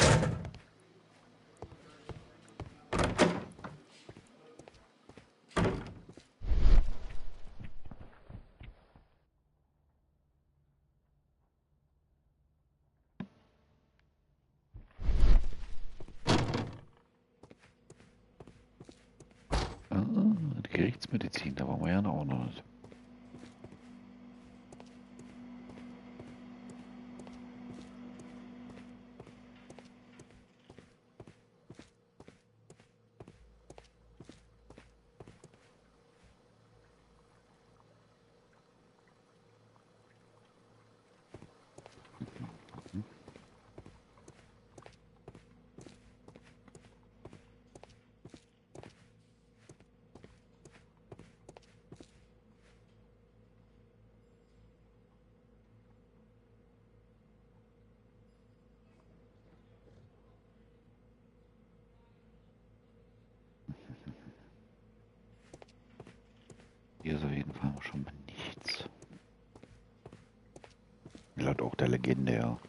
Die Gerichtsmedizin, da waren wir ja auch noch nicht. Hier ist auf jeden Fall schon mal nichts. Laut auch der Legende, ja,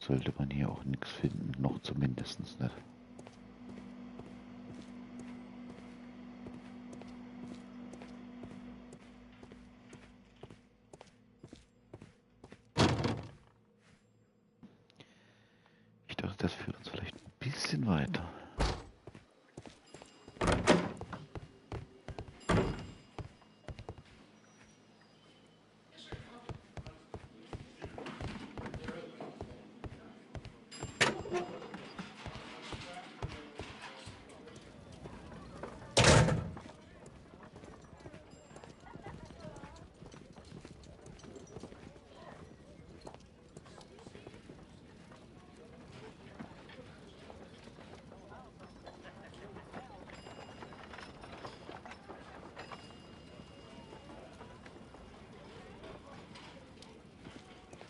sollte man hier auch nichts finden, noch zumindest nicht. Ich dachte, das führt uns vielleicht ein bisschen weiter.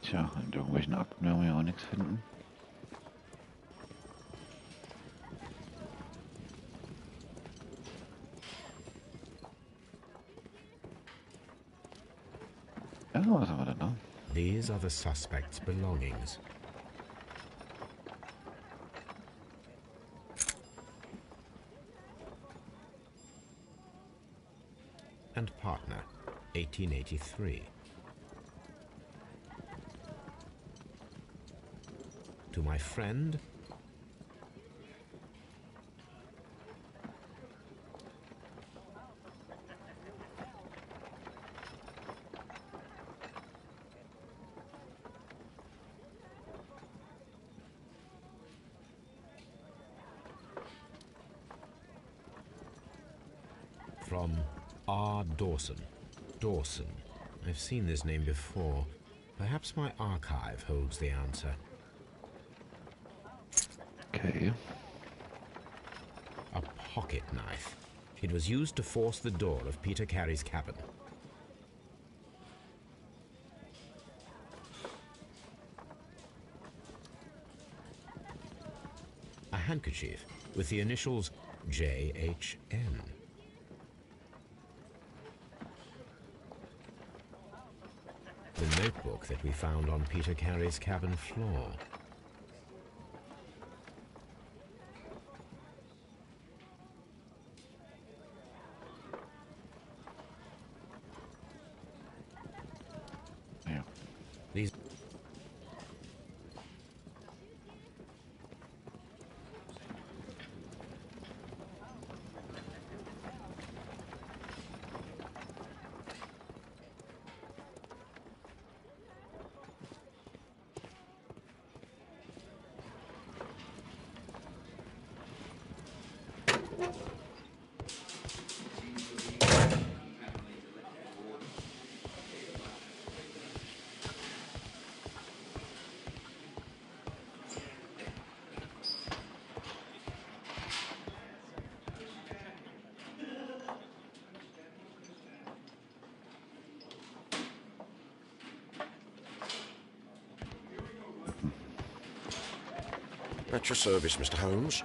Tja, in irgendwelchen Akten werden wir ja auch nichts finden. Ja, was haben wir denn da?
These are the suspect's belongings. And partner, 1883. To my friend, from R. Dawson. Dawson. I've seen this name before. Perhaps my archive holds the answer.
Okay.
A pocket knife. It was used to force the door of Peter Carey's cabin. A handkerchief with the initials JHN. The notebook that we found on Peter Carey's cabin floor.
Yeah.
These
At your service, Mr. Holmes.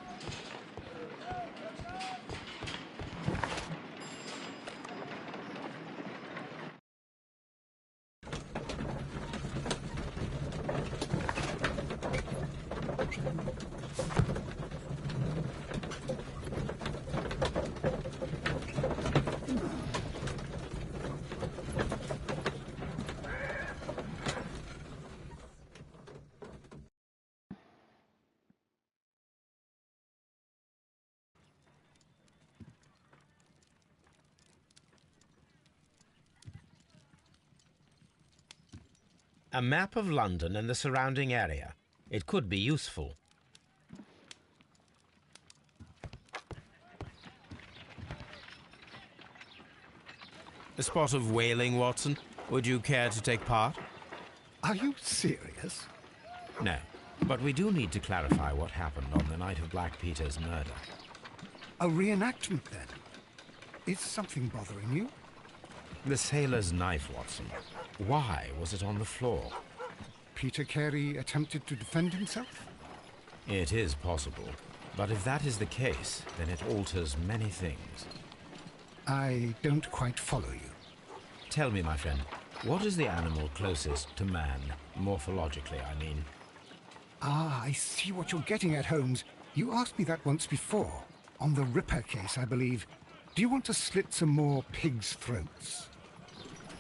a map of London and the surrounding area. It could be useful. A spot of whaling, Watson. Would you care to take part?
Are you serious?
No, but we do need to clarify what happened on the night of Black Peter's murder.
A reenactment, then? Is something bothering you?
The sailor's knife, Watson. Why was it on the floor?
Peter Carey attempted to defend himself?
It is possible. But if that is the case, then it alters many things.
I don't quite follow you.
Tell me, my friend, what is the animal closest to man, morphologically, I mean?
Ah, I see what you're getting at, Holmes. You asked me that once before. On the Ripper case, I believe. Do you want to slit some more pigs' throats?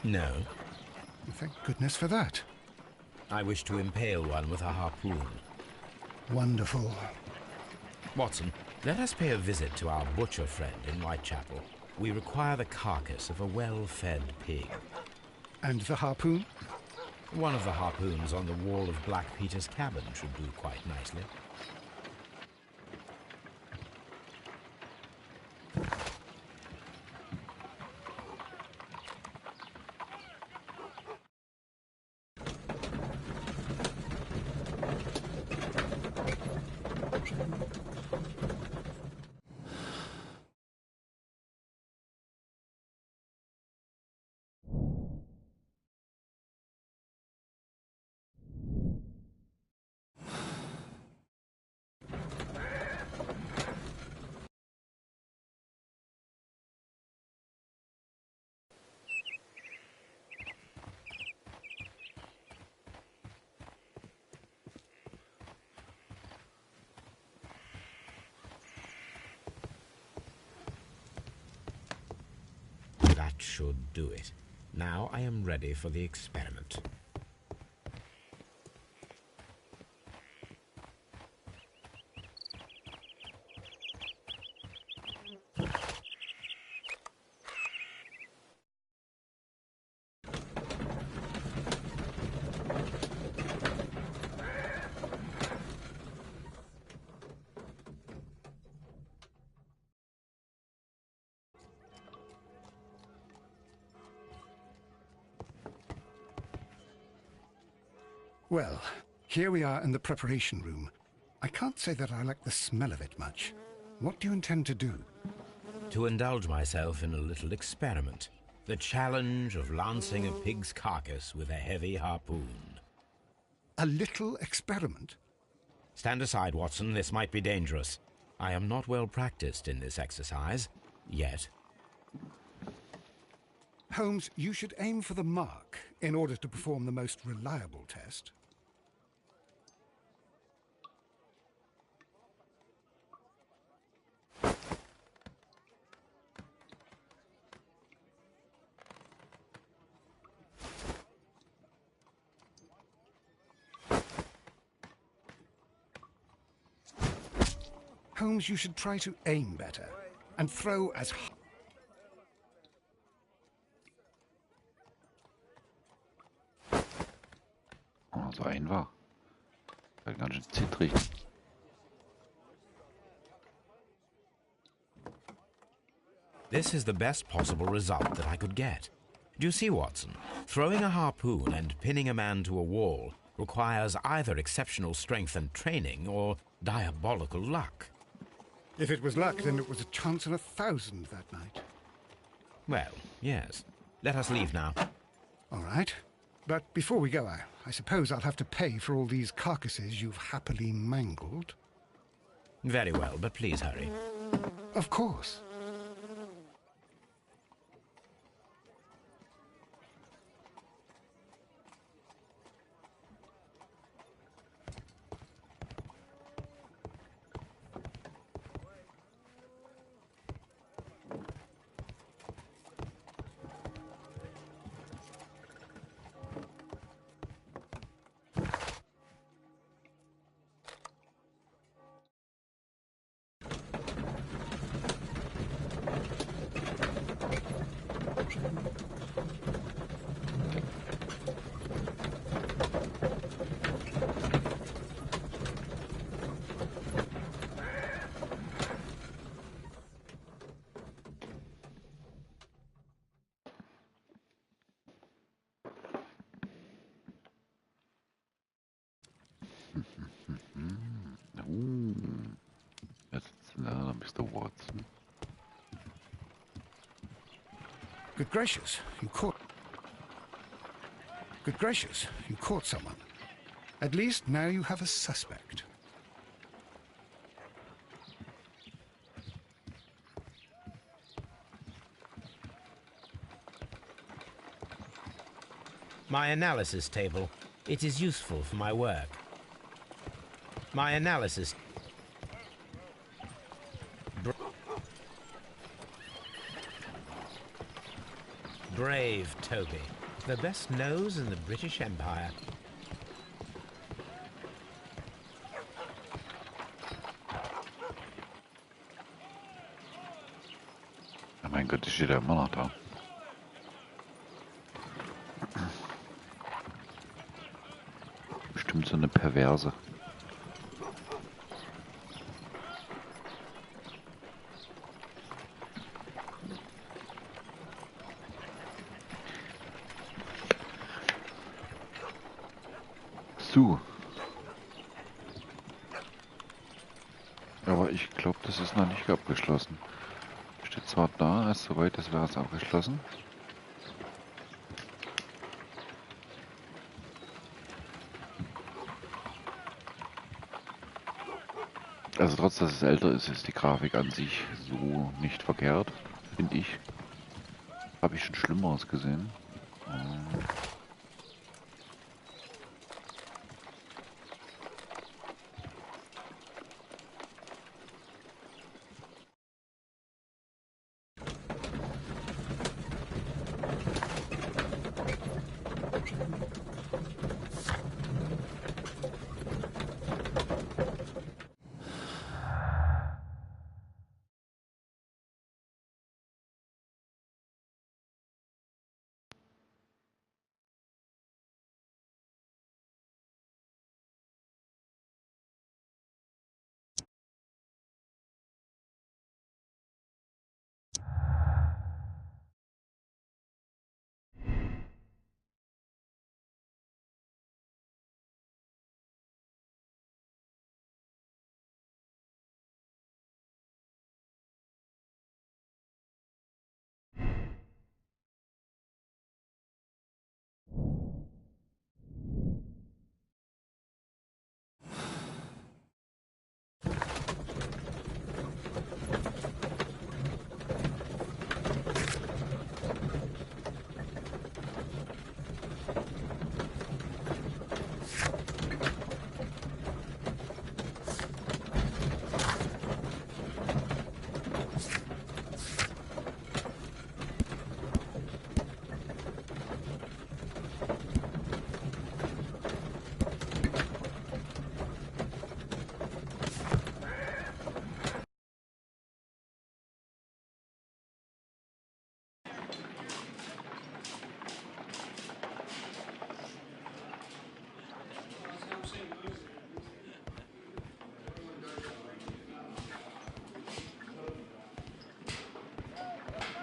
No.
Thank goodness for that.
I wish to impale one with a harpoon.
Wonderful.
Watson, let us pay a visit to our butcher friend in Whitechapel. We require the carcass of a well-fed pig.
And the harpoon?
One of the harpoons on the wall of Black Peter's cabin should do quite nicely. That should do it. Now I am ready for the experiment.
Well, here we are in the preparation room. I can't say that I like the smell of it much. What do you intend to do?
To indulge myself in a little experiment. The challenge of lancing a pig's carcass with a heavy harpoon.
A little experiment?
Stand aside, Watson. This might be dangerous. I am not well practiced in this exercise. Yet.
Holmes, you should aim for the mark in order to perform the most reliable test. Holmes, you should try to aim better and throw as high.
Oh, so einfach. Ganz schön zittrig.
This is the best possible result that I could get. Do you see, Watson? Throwing a harpoon and pinning a man to a wall requires either exceptional strength and training or diabolical luck.
If it was luck, then it was a chance in 1,000 that night.
Well, yes. Let us leave now.
All right. But before we go, I suppose I'll have to pay for all these carcasses you've happily mangled.
Very well, but please hurry.
Of course.
Jetzt leider Mr. Watson.
Good gracious, you caught... Good gracious, you caught someone. At least now you have a suspect.
My analysis table. It is useful for my work. My analysis... Brave Toby. The best nose in the British Empire.
Ja, mein Gott, die steht ja immer noch da. Bestimmt so eine Perverse. So. Aber ich glaube, das ist noch nicht abgeschlossen. Steht zwar da, als soweit das wäre es abgeschlossen. Also trotz dass es älter ist, ist die Grafik an sich so nicht verkehrt, finde ich. Habe ich schon Schlimmeres gesehen.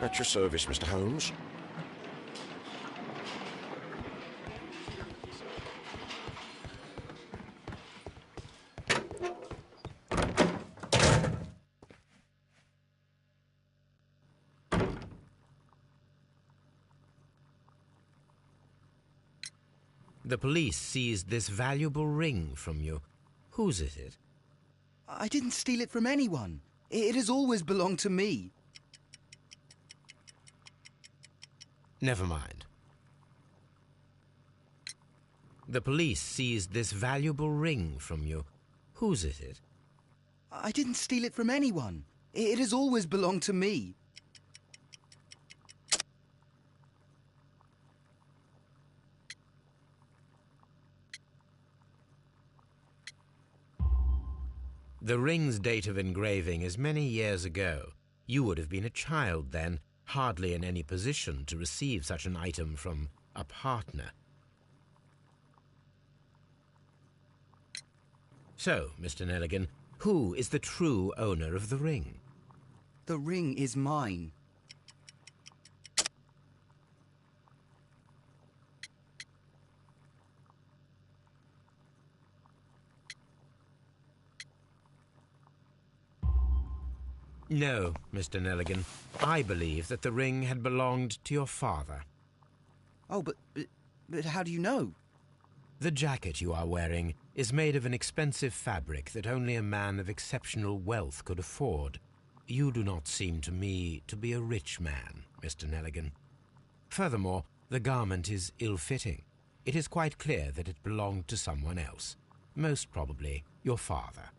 At your service, Mr. Holmes.
The police seized this valuable ring from you. Whose is it?
I didn't steal it from anyone. It has always belonged to me.
Never mind. The police seized this valuable ring from you. Whose is it?
I didn't steal it from anyone. It has always belonged to me.
The ring's date of engraving is many years ago. You would have been a child then, hardly in any position to receive such an item from a partner. So, Mr. Nelligan, who is the true owner of the ring?
The ring is mine.
No, Mr. Nelligan. I believe that the ring had belonged to your father.
Oh, but how do you know?
The jacket you are wearing is made of an expensive fabric that only a man of exceptional wealth could afford. You do not seem to me to be a rich man, Mr. Nelligan. Furthermore, the garment is ill-fitting. It is quite clear that it belonged to someone else, most probably your father.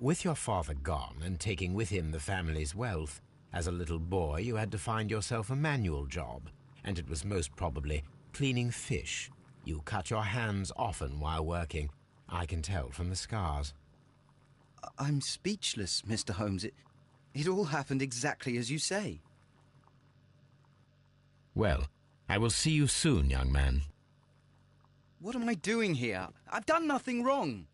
With your father gone and taking with him the family's wealth, as a little boy you had to find yourself a manual job, and it was most probably cleaning fish. You cut your hands often while working. I can tell from the scars.
I'm speechless, Mr. Holmes. It all happened exactly as you say.
Well, I will see you soon, young man.
What am I doing here? I've done nothing wrong.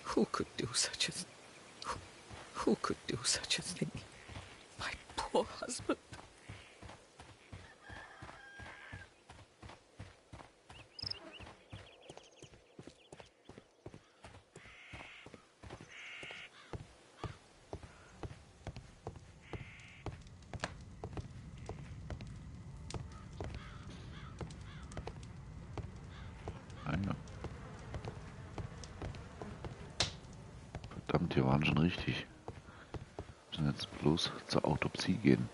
Who could do such a... Who could do such a thing? My poor husband.
Verdammt, wir waren schon richtig. Wir müssen jetzt bloß zur Autopsie gehen.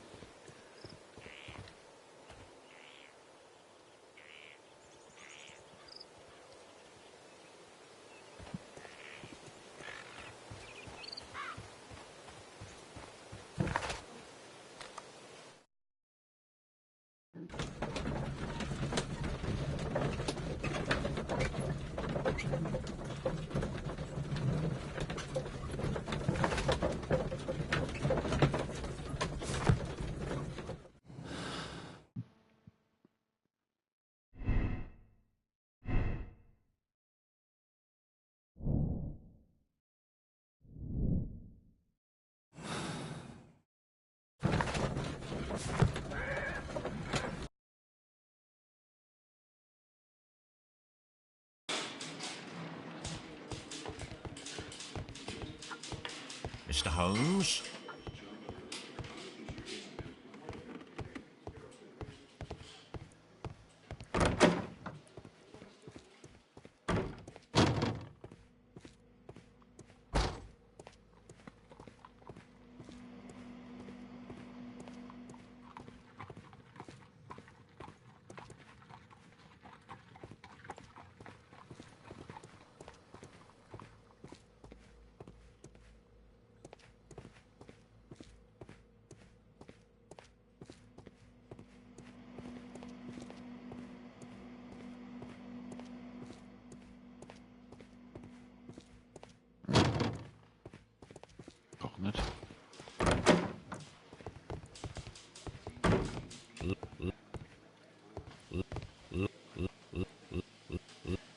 Mr. Holmes?
einfach nicht.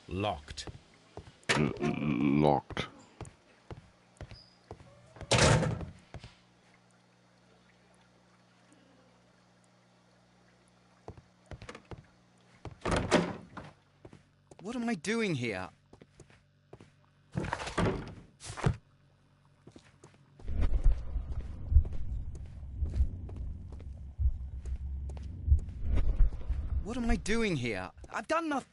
Locked.
Locked.
What am I doing here? What am I doing here? I've done nothing.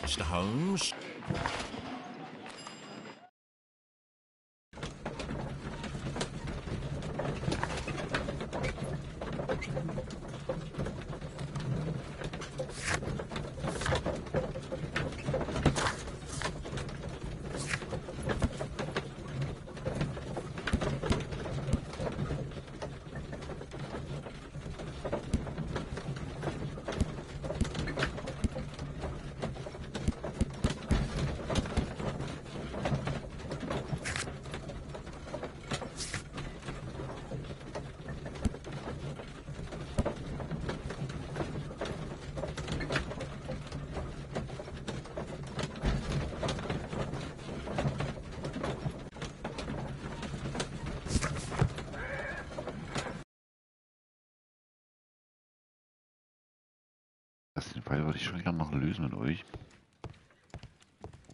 Mr. Holmes?
Den Fall würde ich schon gerne noch lösen mit euch.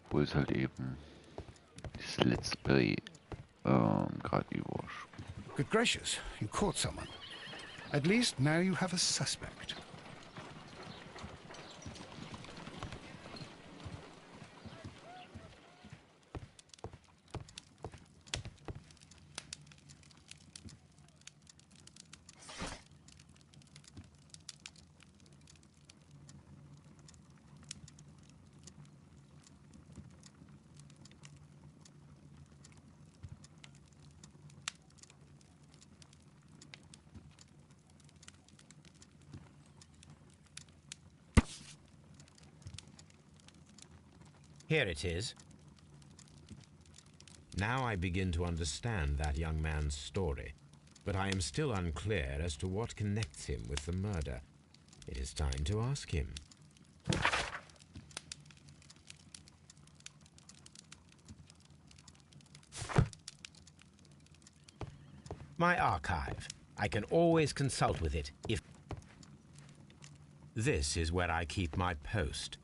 Obwohl es halt eben das Let's Play gerade über.
Good gracious, you caught someone. At least now you have a suspect.
Here it is. Now I begin to understand that young man's story, but I am still unclear as to what connects him with the murder. It is time to ask him. My archive. I can always consult with it if... This is where I keep my post.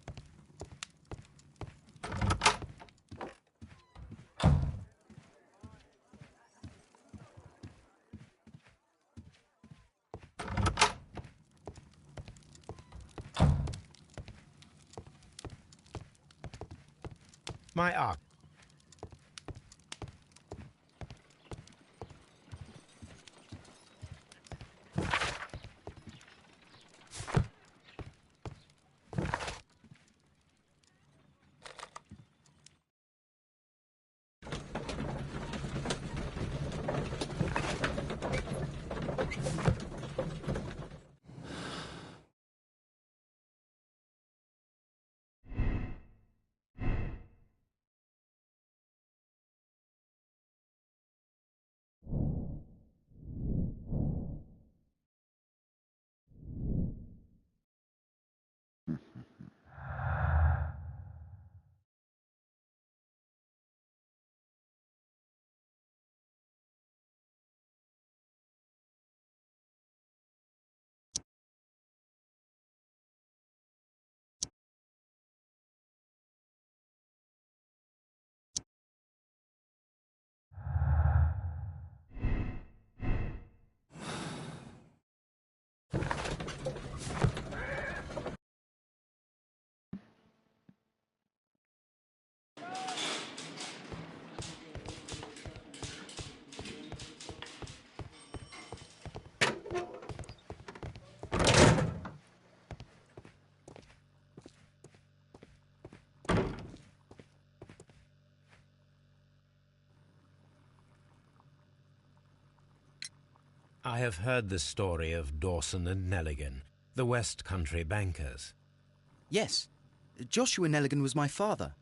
My archive. I have heard the story of Dawson and Nelligan, the West Country bankers.
Yes. Joshua Nelligan was my father.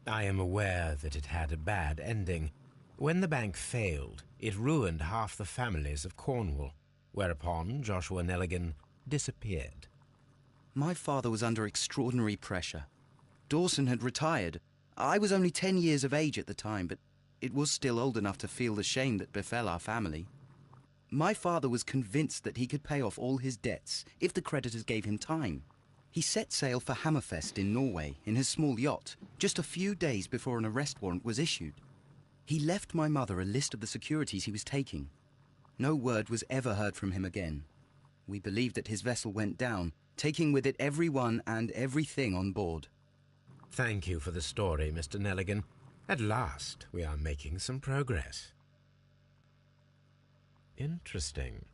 I am aware that it had a bad ending. When the bank failed, it ruined half the families of Cornwall, whereupon Joshua Nelligan disappeared.
My father was under extraordinary pressure. Dawson had retired. I was only 10 years of age at the time, but it was still old enough to feel the shame that befell our family. My father was convinced that he could pay off all his debts if the creditors gave him time. He set sail for Hammerfest in Norway in his small yacht, just a few days before an arrest warrant was issued. He left my mother a list of the securities he was taking. No word was ever heard from him again. We believe that his vessel went down, taking with it everyone and everything on board.
Thank you for the story, Mr. Nelligan. At last, we are making some progress. Interesting.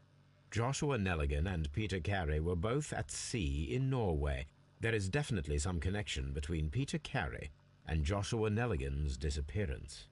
Joshua Nelligan and Peter Carey were both at sea in Norway. There is definitely some connection between Peter Carey and Joshua Nelligan's disappearance.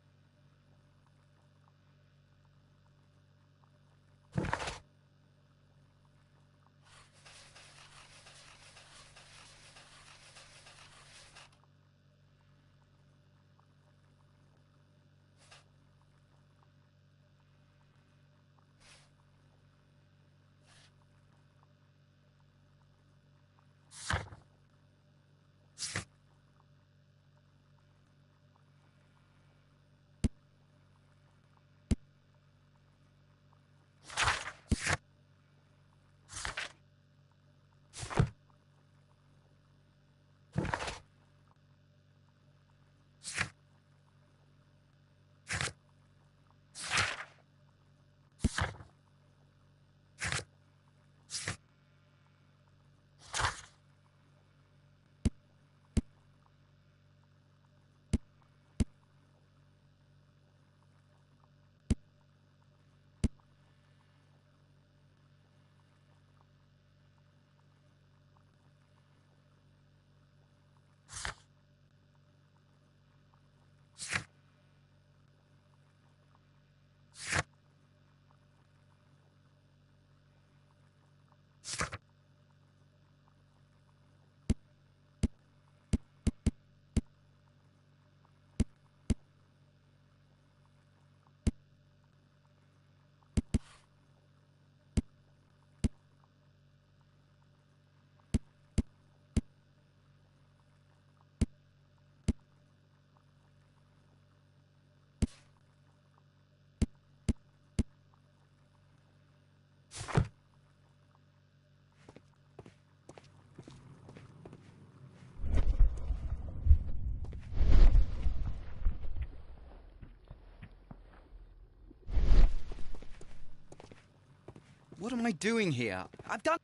What am I doing here? I've done...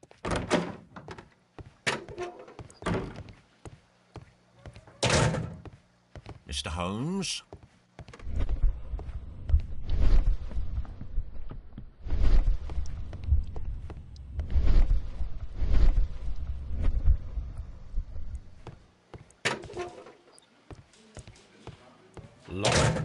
Mr. Holmes?
Lock.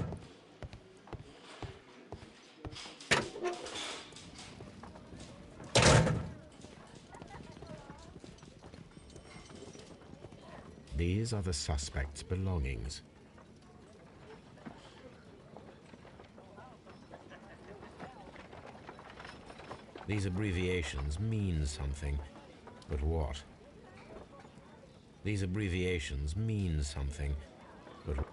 These are the suspect's belongings. These abbreviations mean something, but what? These abbreviations mean something, but what?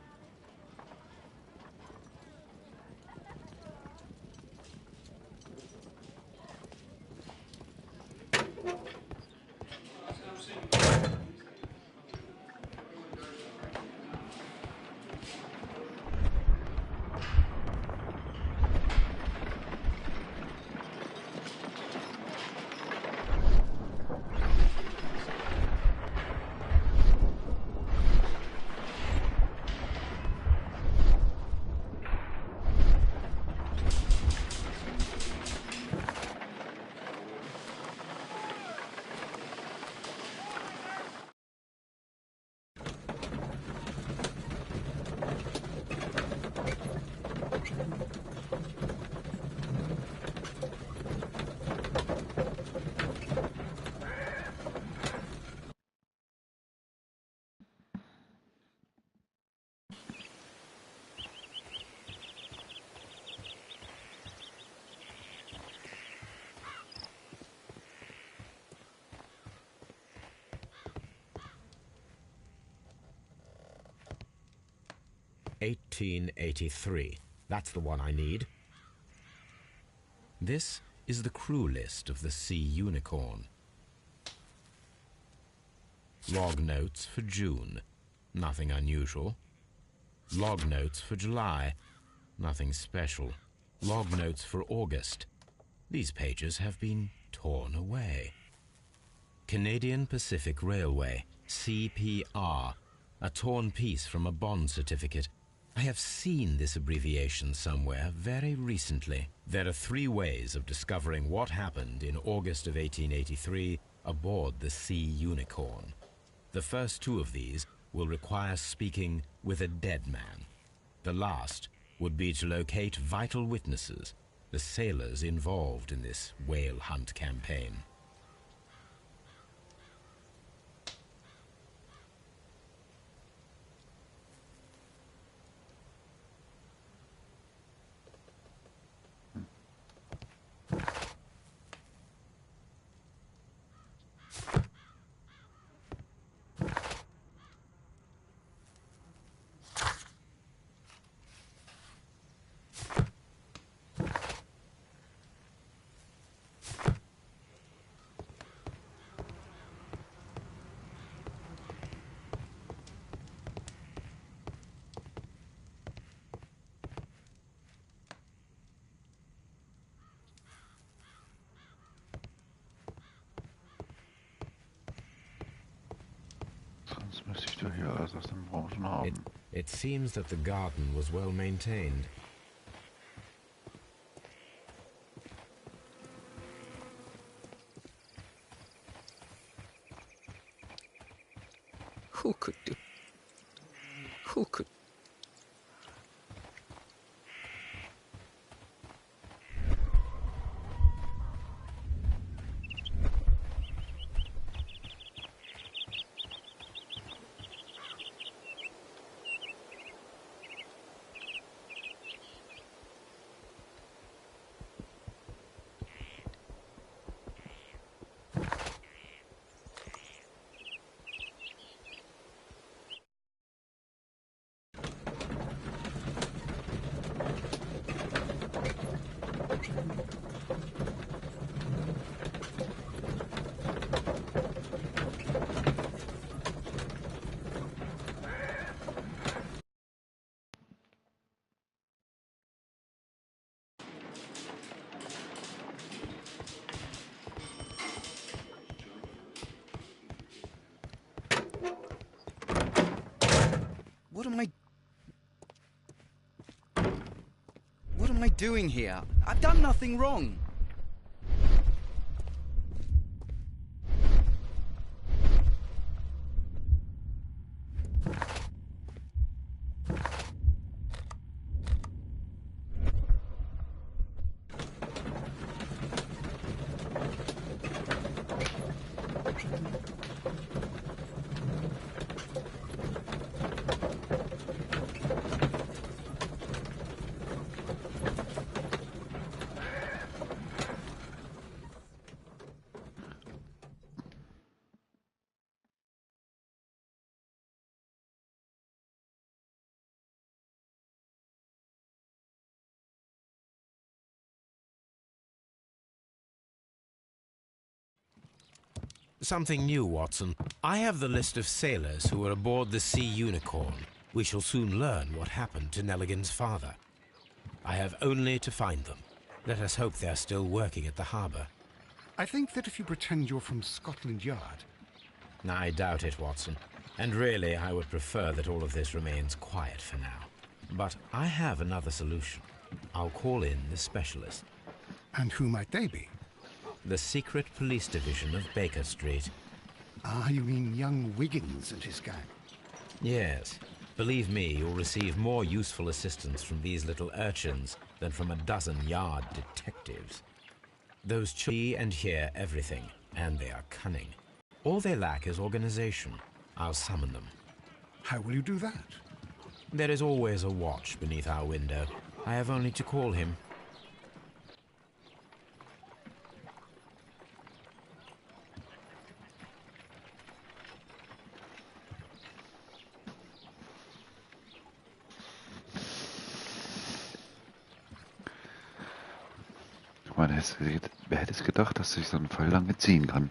1883. That's the one I need. This is the crew list of the Sea Unicorn. Log notes for June. Nothing unusual. Log notes for July. Nothing special. Log notes for August. These pages have been torn away. Canadian Pacific Railway, CPR. A torn piece from a bond certificate. I have seen this abbreviation somewhere very recently. There are 3 ways of discovering what happened in August of 1883 aboard the Sea Unicorn. The first 2 of these will require speaking with a dead man. The last would be to locate vital witnesses, the sailors involved in this whale hunt campaign. It seems that the garden was well maintained.
Who could do? Who could?
What am I doing here? I've done nothing wrong.
Something new, Watson. I have the list of sailors who were aboard the Sea Unicorn. We shall soon learn what happened to Nelligan's father. I have only to find them. Let us hope they're still working at the harbour.
I think that if you pretend you're from Scotland Yard...
I doubt it, Watson. And really, I would prefer that all of this remains quiet for now. But I have another solution. I'll call in the specialist.
And who might they be?
The secret police division of Baker Street.
Ah, you mean young Wiggins and his gang?
Yes. Believe me, you'll receive more useful assistance from these little urchins than from a dozen yard detectives. Those see and hear everything, and they are cunning. All they lack is organization. I'll summon them.
How will you do that?
There is always a watch beneath our window. I have only to call him.
Wer hätte es gedacht, dass sich so ein Fall lange ziehen kann?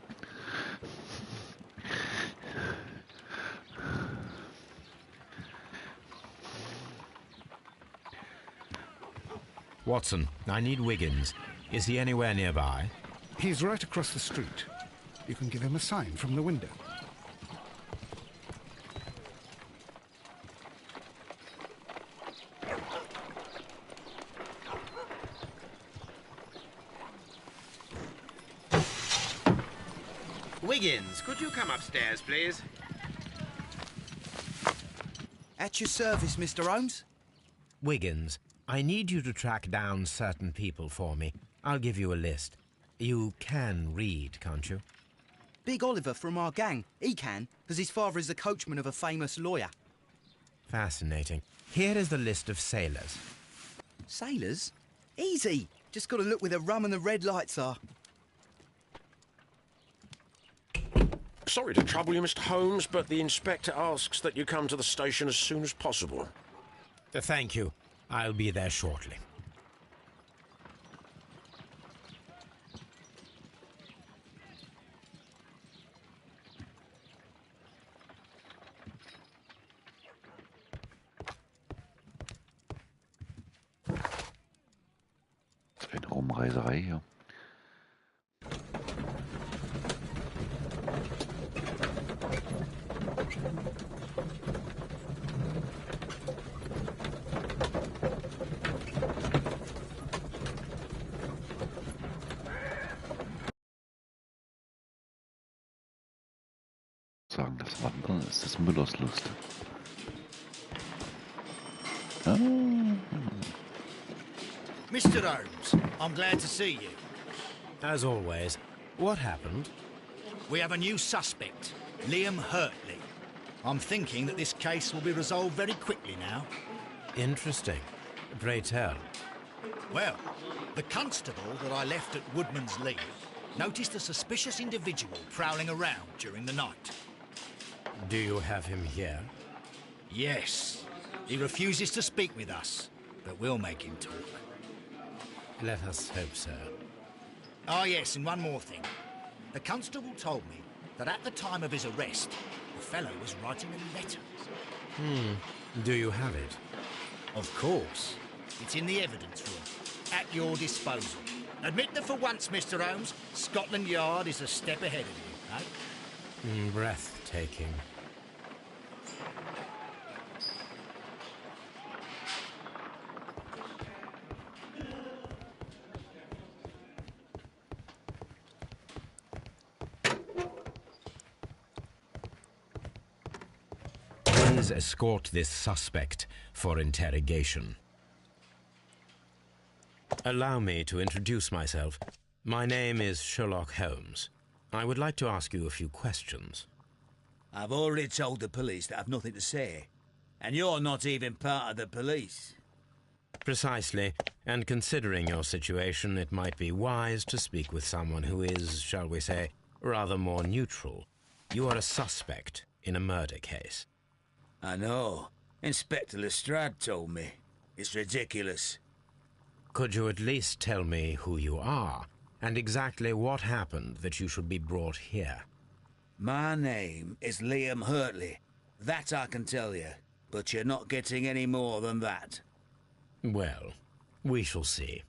Watson, I need Wiggins. Is he anywhere nearby?
He's right across the street. You can give him a sign from the window.
Wiggins, could you come upstairs, please?
At your service, Mr. Holmes.
Wiggins, I need you to track down certain people for me. I'll give you a list. You can read, can't you?
Big Oliver from our gang. He can, because his father is the coachman of a famous lawyer.
Fascinating. Here is the list of sailors.
Sailors? Easy. Just got to look where the rum and the red lights are.
Sorry to trouble you, Mr. Holmes, but the inspector asks that you come to the station as soon as possible.
Thank you. I'll be there shortly.
Das wäre eine Rumreiserei hier. Sagen, das Wandern ist des Müllers Lust. Ah.
Mr. Holmes, I'm glad to see you.
As always, what happened?
We have a new suspect, Liam Hurtley. I'm thinking that this case will be resolved very quickly now.
Interesting. Pray tell.
Well, the constable that I left at Woodman's Lee noticed a suspicious individual prowling around during the night.
Do you have him here?
Yes. He refuses to speak with us, but we'll make him talk.
Let us hope so.
Oh, yes, and one more thing. The constable told me that at the time of his arrest, the fellow was writing a letter.
Do you have it?
Of course. It's in the evidence room, at your disposal. Admit that for once, Mr. Holmes, Scotland Yard is a step ahead of you, eh?
Breathtaking. Please escort this suspect for interrogation. Allow me to introduce myself. My name is Sherlock Holmes. I would like to ask you a few questions.
I've already told the police that I've nothing to say. And you're not even part of the police.
Precisely, and considering your situation, it might be wise to speak with someone who is, shall we say, rather more neutral. You are a suspect in a murder case.
I know. Inspector Lestrade told me. It's ridiculous.
Could you at least tell me who you are, and exactly what happened that you should be brought here?
My name is Liam Hurtley. That I can tell you. But you're not getting any more than that.
Well, we shall see.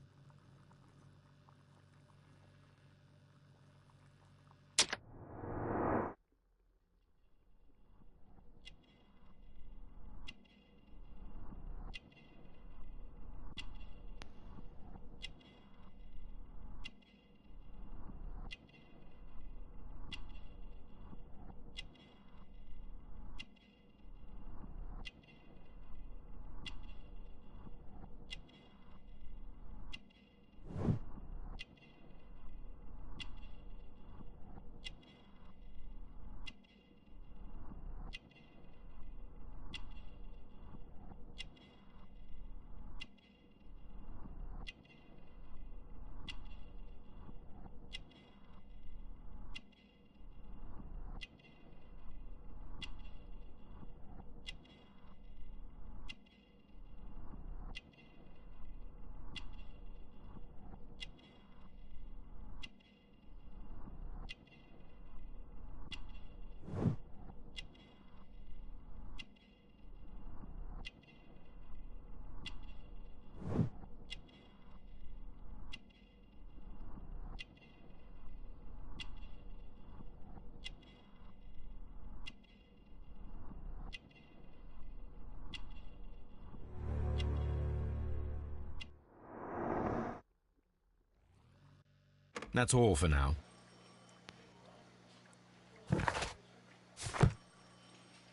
That's all for now.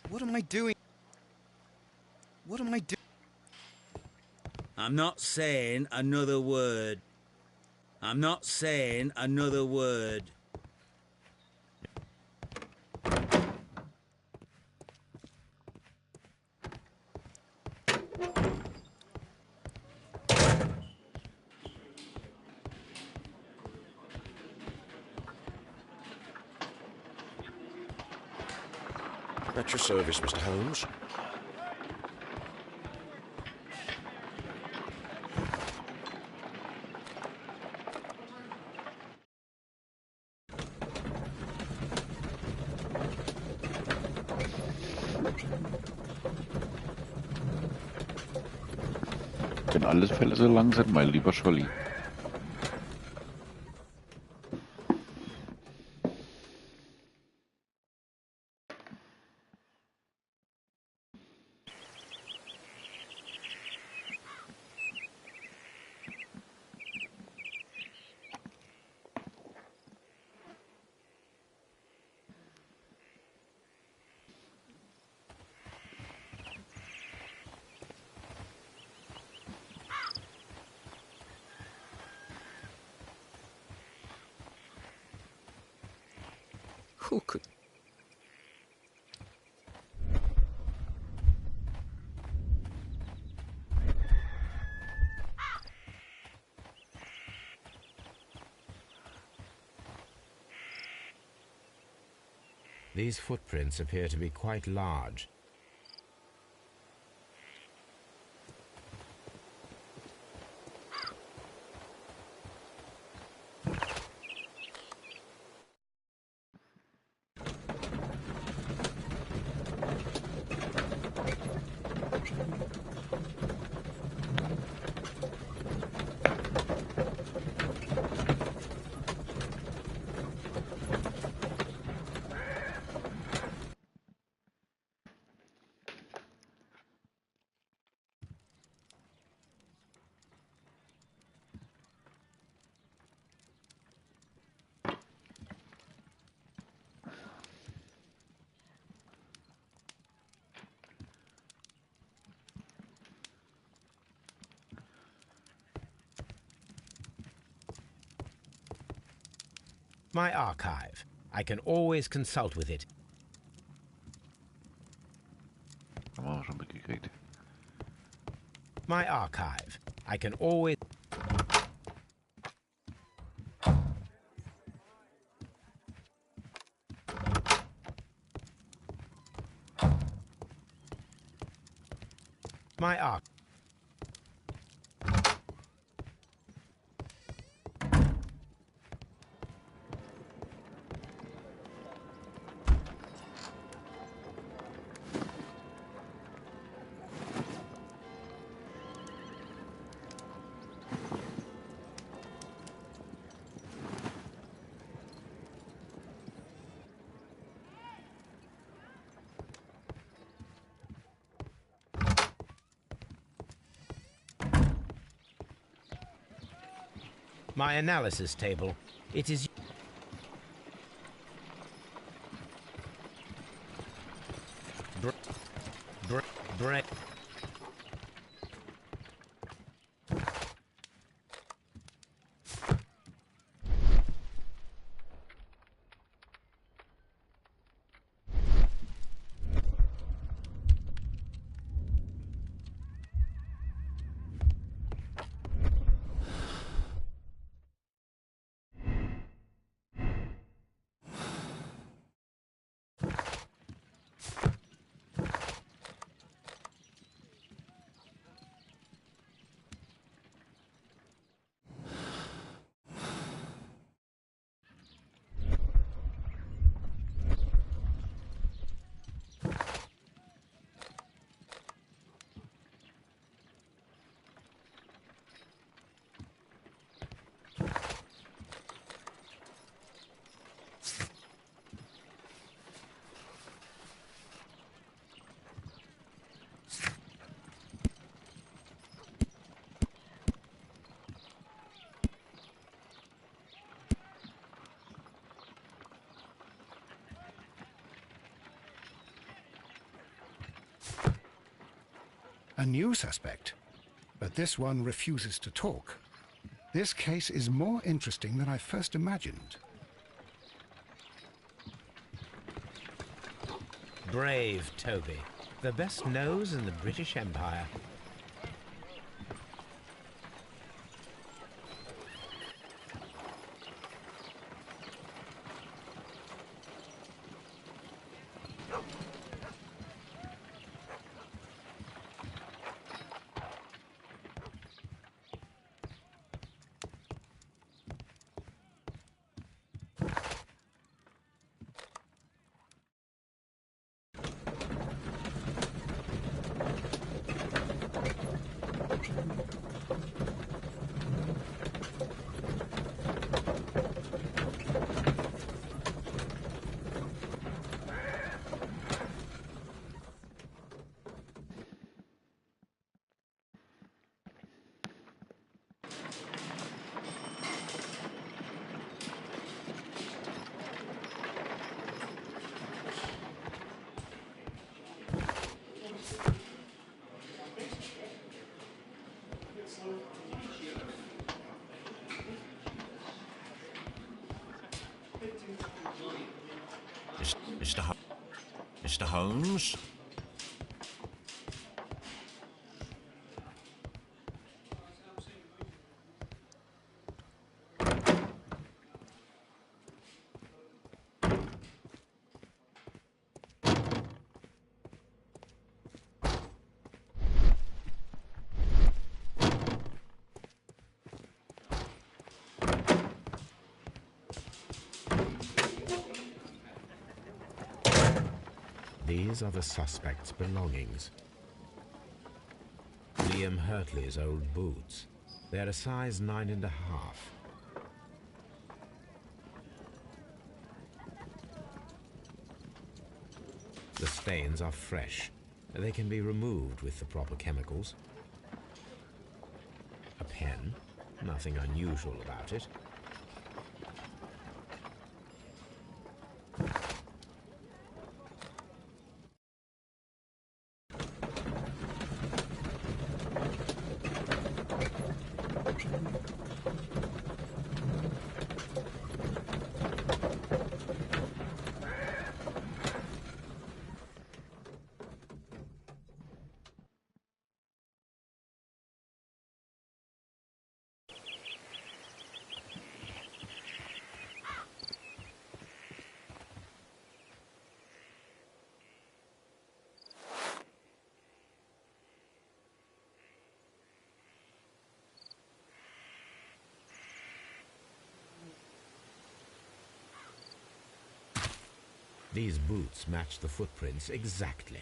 What am I doing? What am I doing?
I'm not saying another word. I'm not saying another word.
At your service, Mr. Holmes.
Wenn alle Fälle so lang sind, mein lieber Scholli.
Who could...
These footprints appear to be quite large. My archive. I can always consult with it.
Haben wir schon mitgekriegt.
My archive. I can always... My archive. My analysis table. It is... Break.
A new suspect. But this one refuses to talk. This case is more interesting than I first imagined.
Brave Toby. The best nose in the British Empire.
Mr. Holmes?
These are the suspect's belongings. Liam Hurtley's old boots. They're a size 9.5. The stains are fresh. They can be removed with the proper chemicals. A pen. Nothing unusual about it. These boots match the footprints exactly.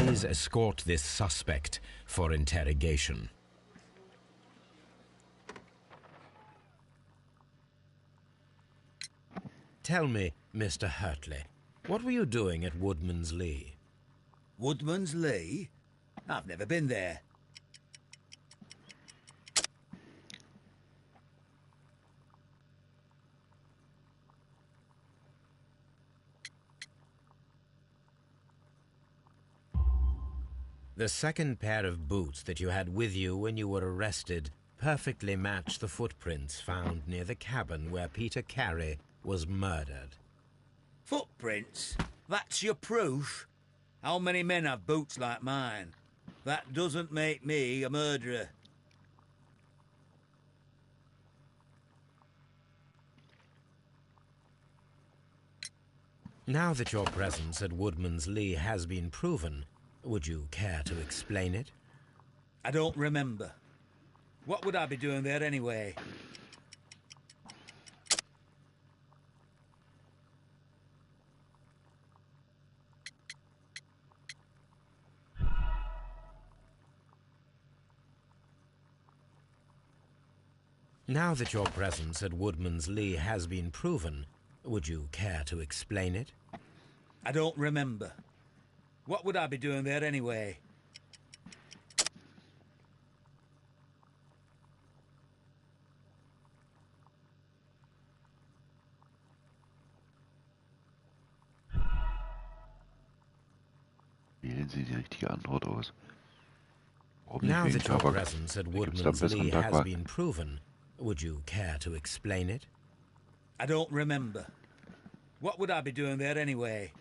Please escort this suspect for interrogation. Tell me, Mr. Hurtley, What were you doing at Woodman's Lee?
Woodman's Lee? I've never been there.
The second pair of boots that you had with you when you were arrested perfectly match the footprints found near the cabin where Peter Carey was murdered.
Footprints? That's your proof? How many men have boots like mine? That doesn't make me a murderer.
Now that your presence at Woodman's Lee has been proven, would you care to explain it?
I don't remember. What would I be doing there anyway?
Now that your presence at Woodman's Lee has been proven, would you care to explain it?
I don't remember. What would I be doing there anyway?
Wählen Sie die richtige Antwort aus. Warum
Now
nicht wegen
that your
Tabak?
presence at
Da gibt's da
Woodman's
besseren
Lee has
Tabak.
been proven, would you care to explain it?
I don't remember. What would I be doing there anyway?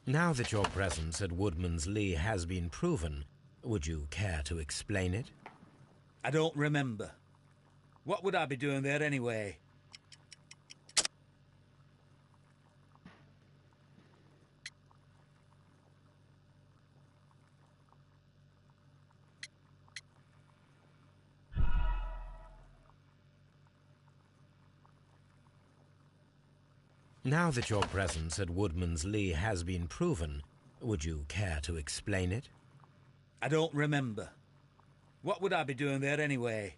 Now that your presence at Woodman's Lee has been proven, would you care to explain it?
I don't remember. What would I be doing there anyway?
Now that your presence at Woodman's Lee has been proven, would you care to explain it?
I don't remember. What would I be doing there anyway?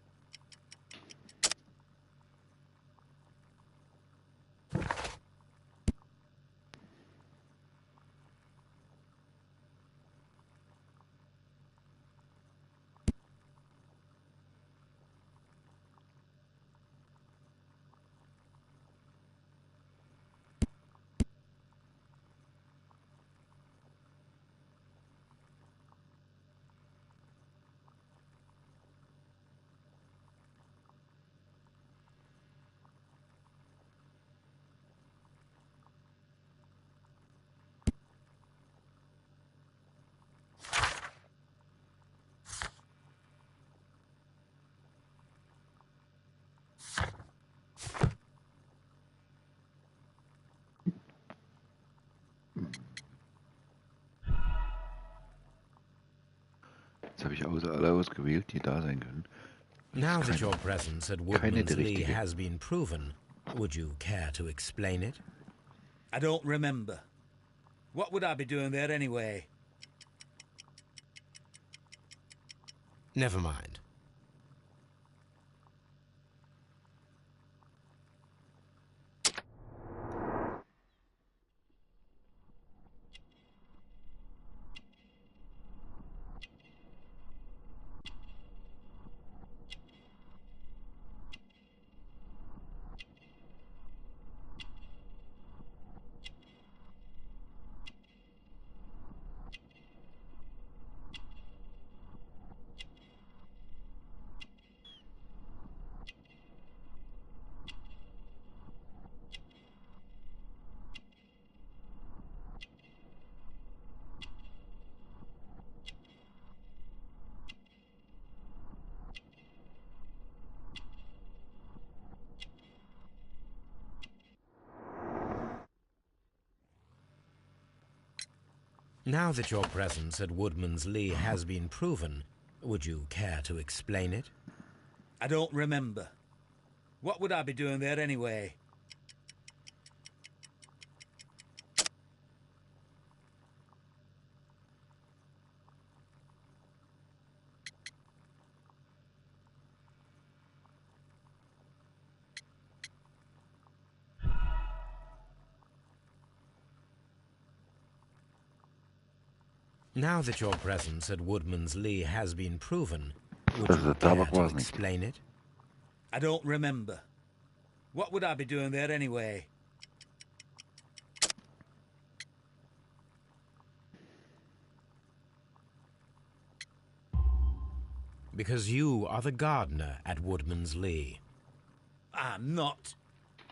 Jetzt habe ich außer alle ausgewählt, die da sein können.
Now that your presence at
keine
Woodman's
der
Lee
richtige.
has been proven, would you care to explain it?
I don't remember. What would I be doing there anyway?
Never mind. Now that your presence at Woodman's Lee has been proven, would you care to explain it?
I don't remember. What would I be doing there anyway?
Now that your presence at Woodman's Lee has been proven, would
Das
you
ist
dare
Tabak
to
war's nicht.
explain it?
I don't remember. What would I be doing there anyway?
Because you are the gardener at Woodman's Lee.
I'm not.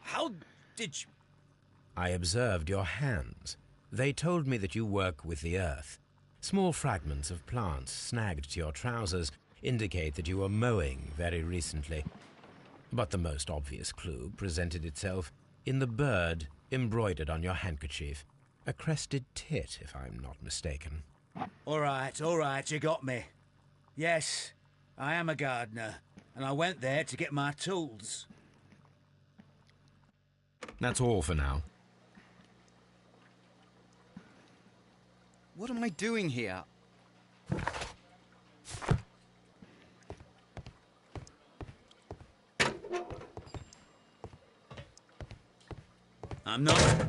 How did you...
I observed your hands. They told me that you work with the earth. Small fragments of plants snagged to your trousers indicate that you were mowing very recently. But the most obvious clue presented itself in the bird embroidered on your handkerchief. A crested tit, if I'm not mistaken.
All right, you got me. Yes, I am a gardener, and I went there to get my tools.
That's all for now.
What am I doing here?
I'm not.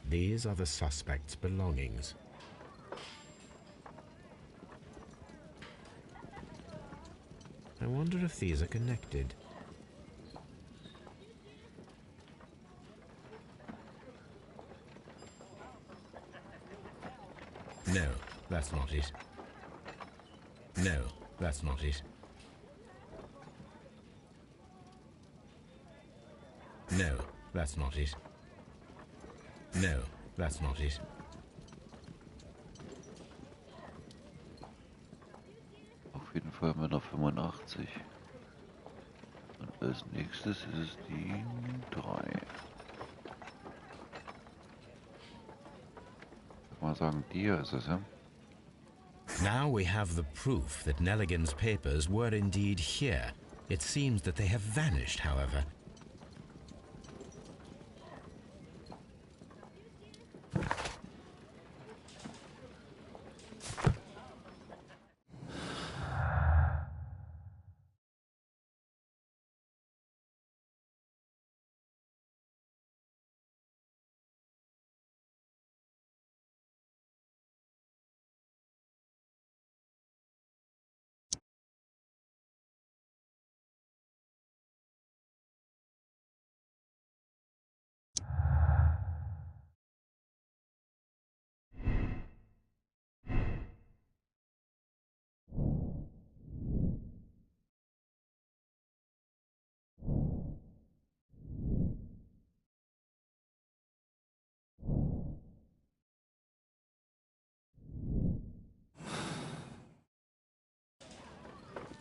These are the suspect's belongings. I wonder if these are connected. No, that's not it. No, that's not it. No, that's not it. No, that's not it.
Auf jeden Fall haben wir noch 85. Und als nächstes ist es die 3. Ich würde mal sagen, die hier ist es, ja?
Now we have the proof that Nelligan's papers were indeed here. It seems that they have vanished, however.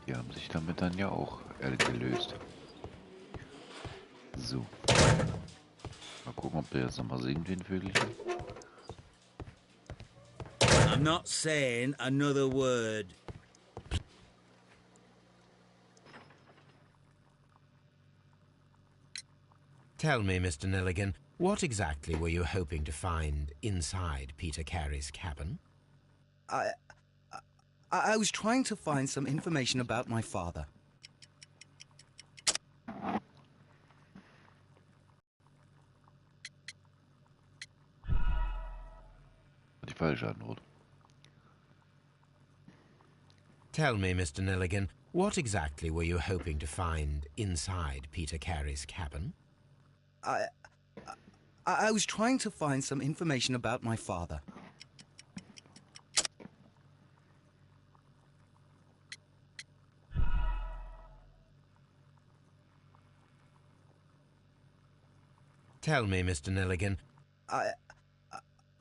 Die haben sich damit dann ja auch gelöst. So. Mal gucken, ob der jetzt nochmal singt, den Vögelchen.
I'm not saying another word.
Tell me, Mr. Nelligan, what exactly were you hoping to find inside Peter Carey's cabin?
I was trying to find some information about my father.
Die falsche Antwort.
Tell me, Mr. Nelligan, what exactly were you hoping to find inside Peter Carey's cabin?
I was trying to find some information about my father.
Tell me, Mr. Nelligan.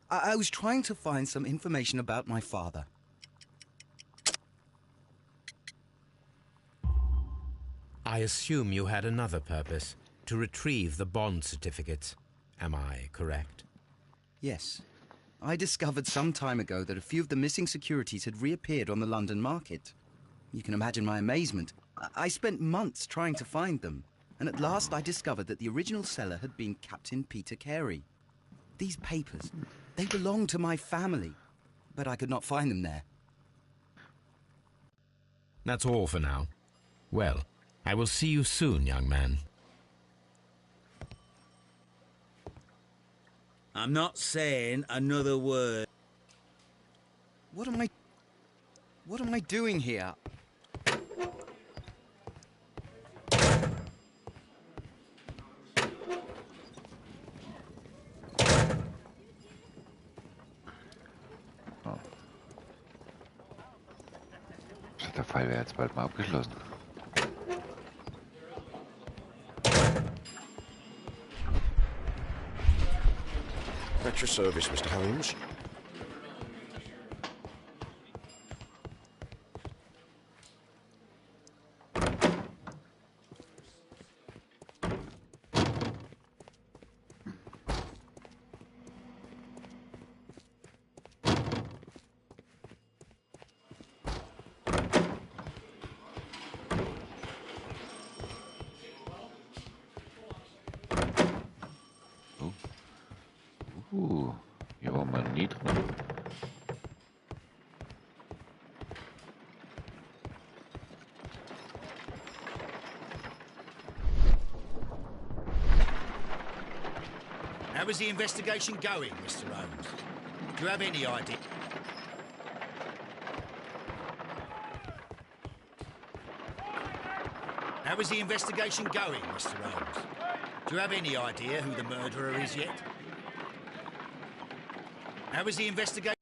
I was trying to find some information about my father.
I assume you had another purpose, to retrieve the bond certificates. Am I correct?
Yes. I discovered some time ago that a few of the missing securities had reappeared on the London market. You can imagine my amazement. I spent months trying to find them. and at last I discovered that the original seller had been Captain Peter Carey. These papers, they belonged to my family, but I could not find them there.
That's all for now. Well, I will see you soon, young man.
I'm not saying another word.
What am I doing here?
Der Fall wäre jetzt bald mal abgeschlossen.
At your service, Mr. Holmes.
Hier war mal nie drin.
How is the investigation going, Mr. Holmes? Do you have any idea? How is the investigation going, Mr. Holmes? Do you have any idea who the murderer is yet? How is the investigation?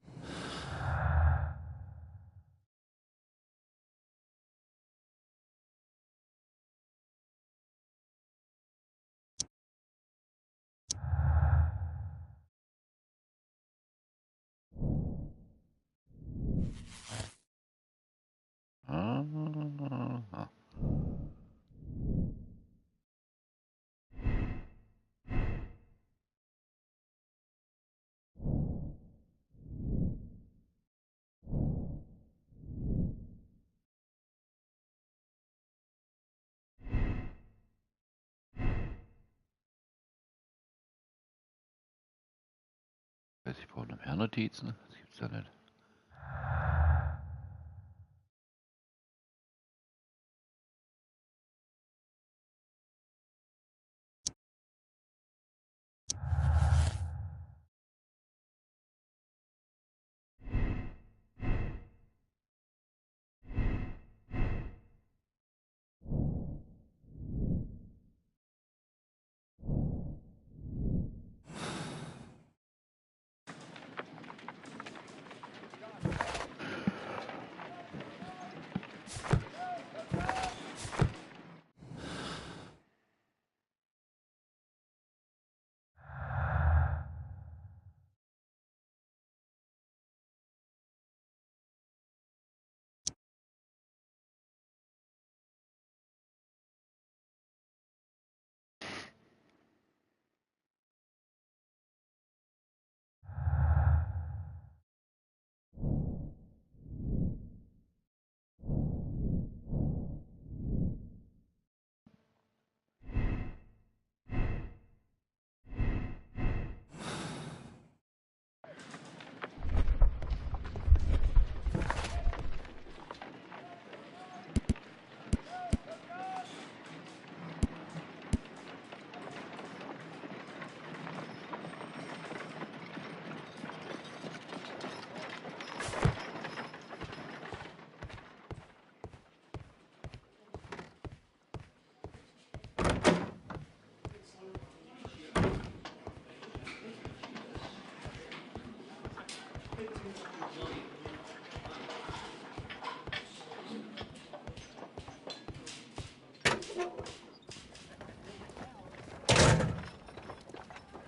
Ich brauche noch mehr Notizen. Das gibt's ja nicht.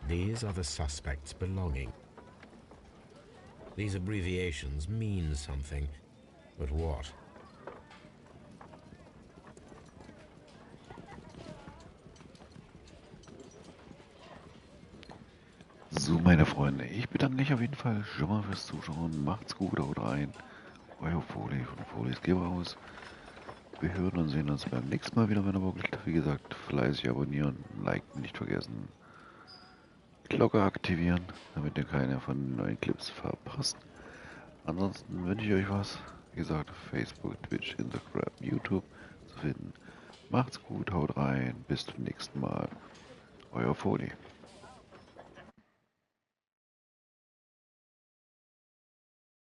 These are the suspect's belongings. These abbreviations mean something, but what?
So, meine Freunde, ich bedanke mich auf jeden Fall schon mal fürs Zuschauen. Macht's gut, haut rein. Euer Folie von Folies Geber aus. Wir hören und sehen uns beim nächsten Mal wieder, wenn ihr Bock habt. Wie gesagt, fleißig abonnieren, liken nicht vergessen. Glocke aktivieren, damit ihr keine von den neuen Clips verpasst. Ansonsten wünsche ich euch was. Wie gesagt, auf Facebook, Twitch, Instagram, YouTube zu finden. Macht's gut, haut rein, bis zum nächsten Mal. Euer Foli.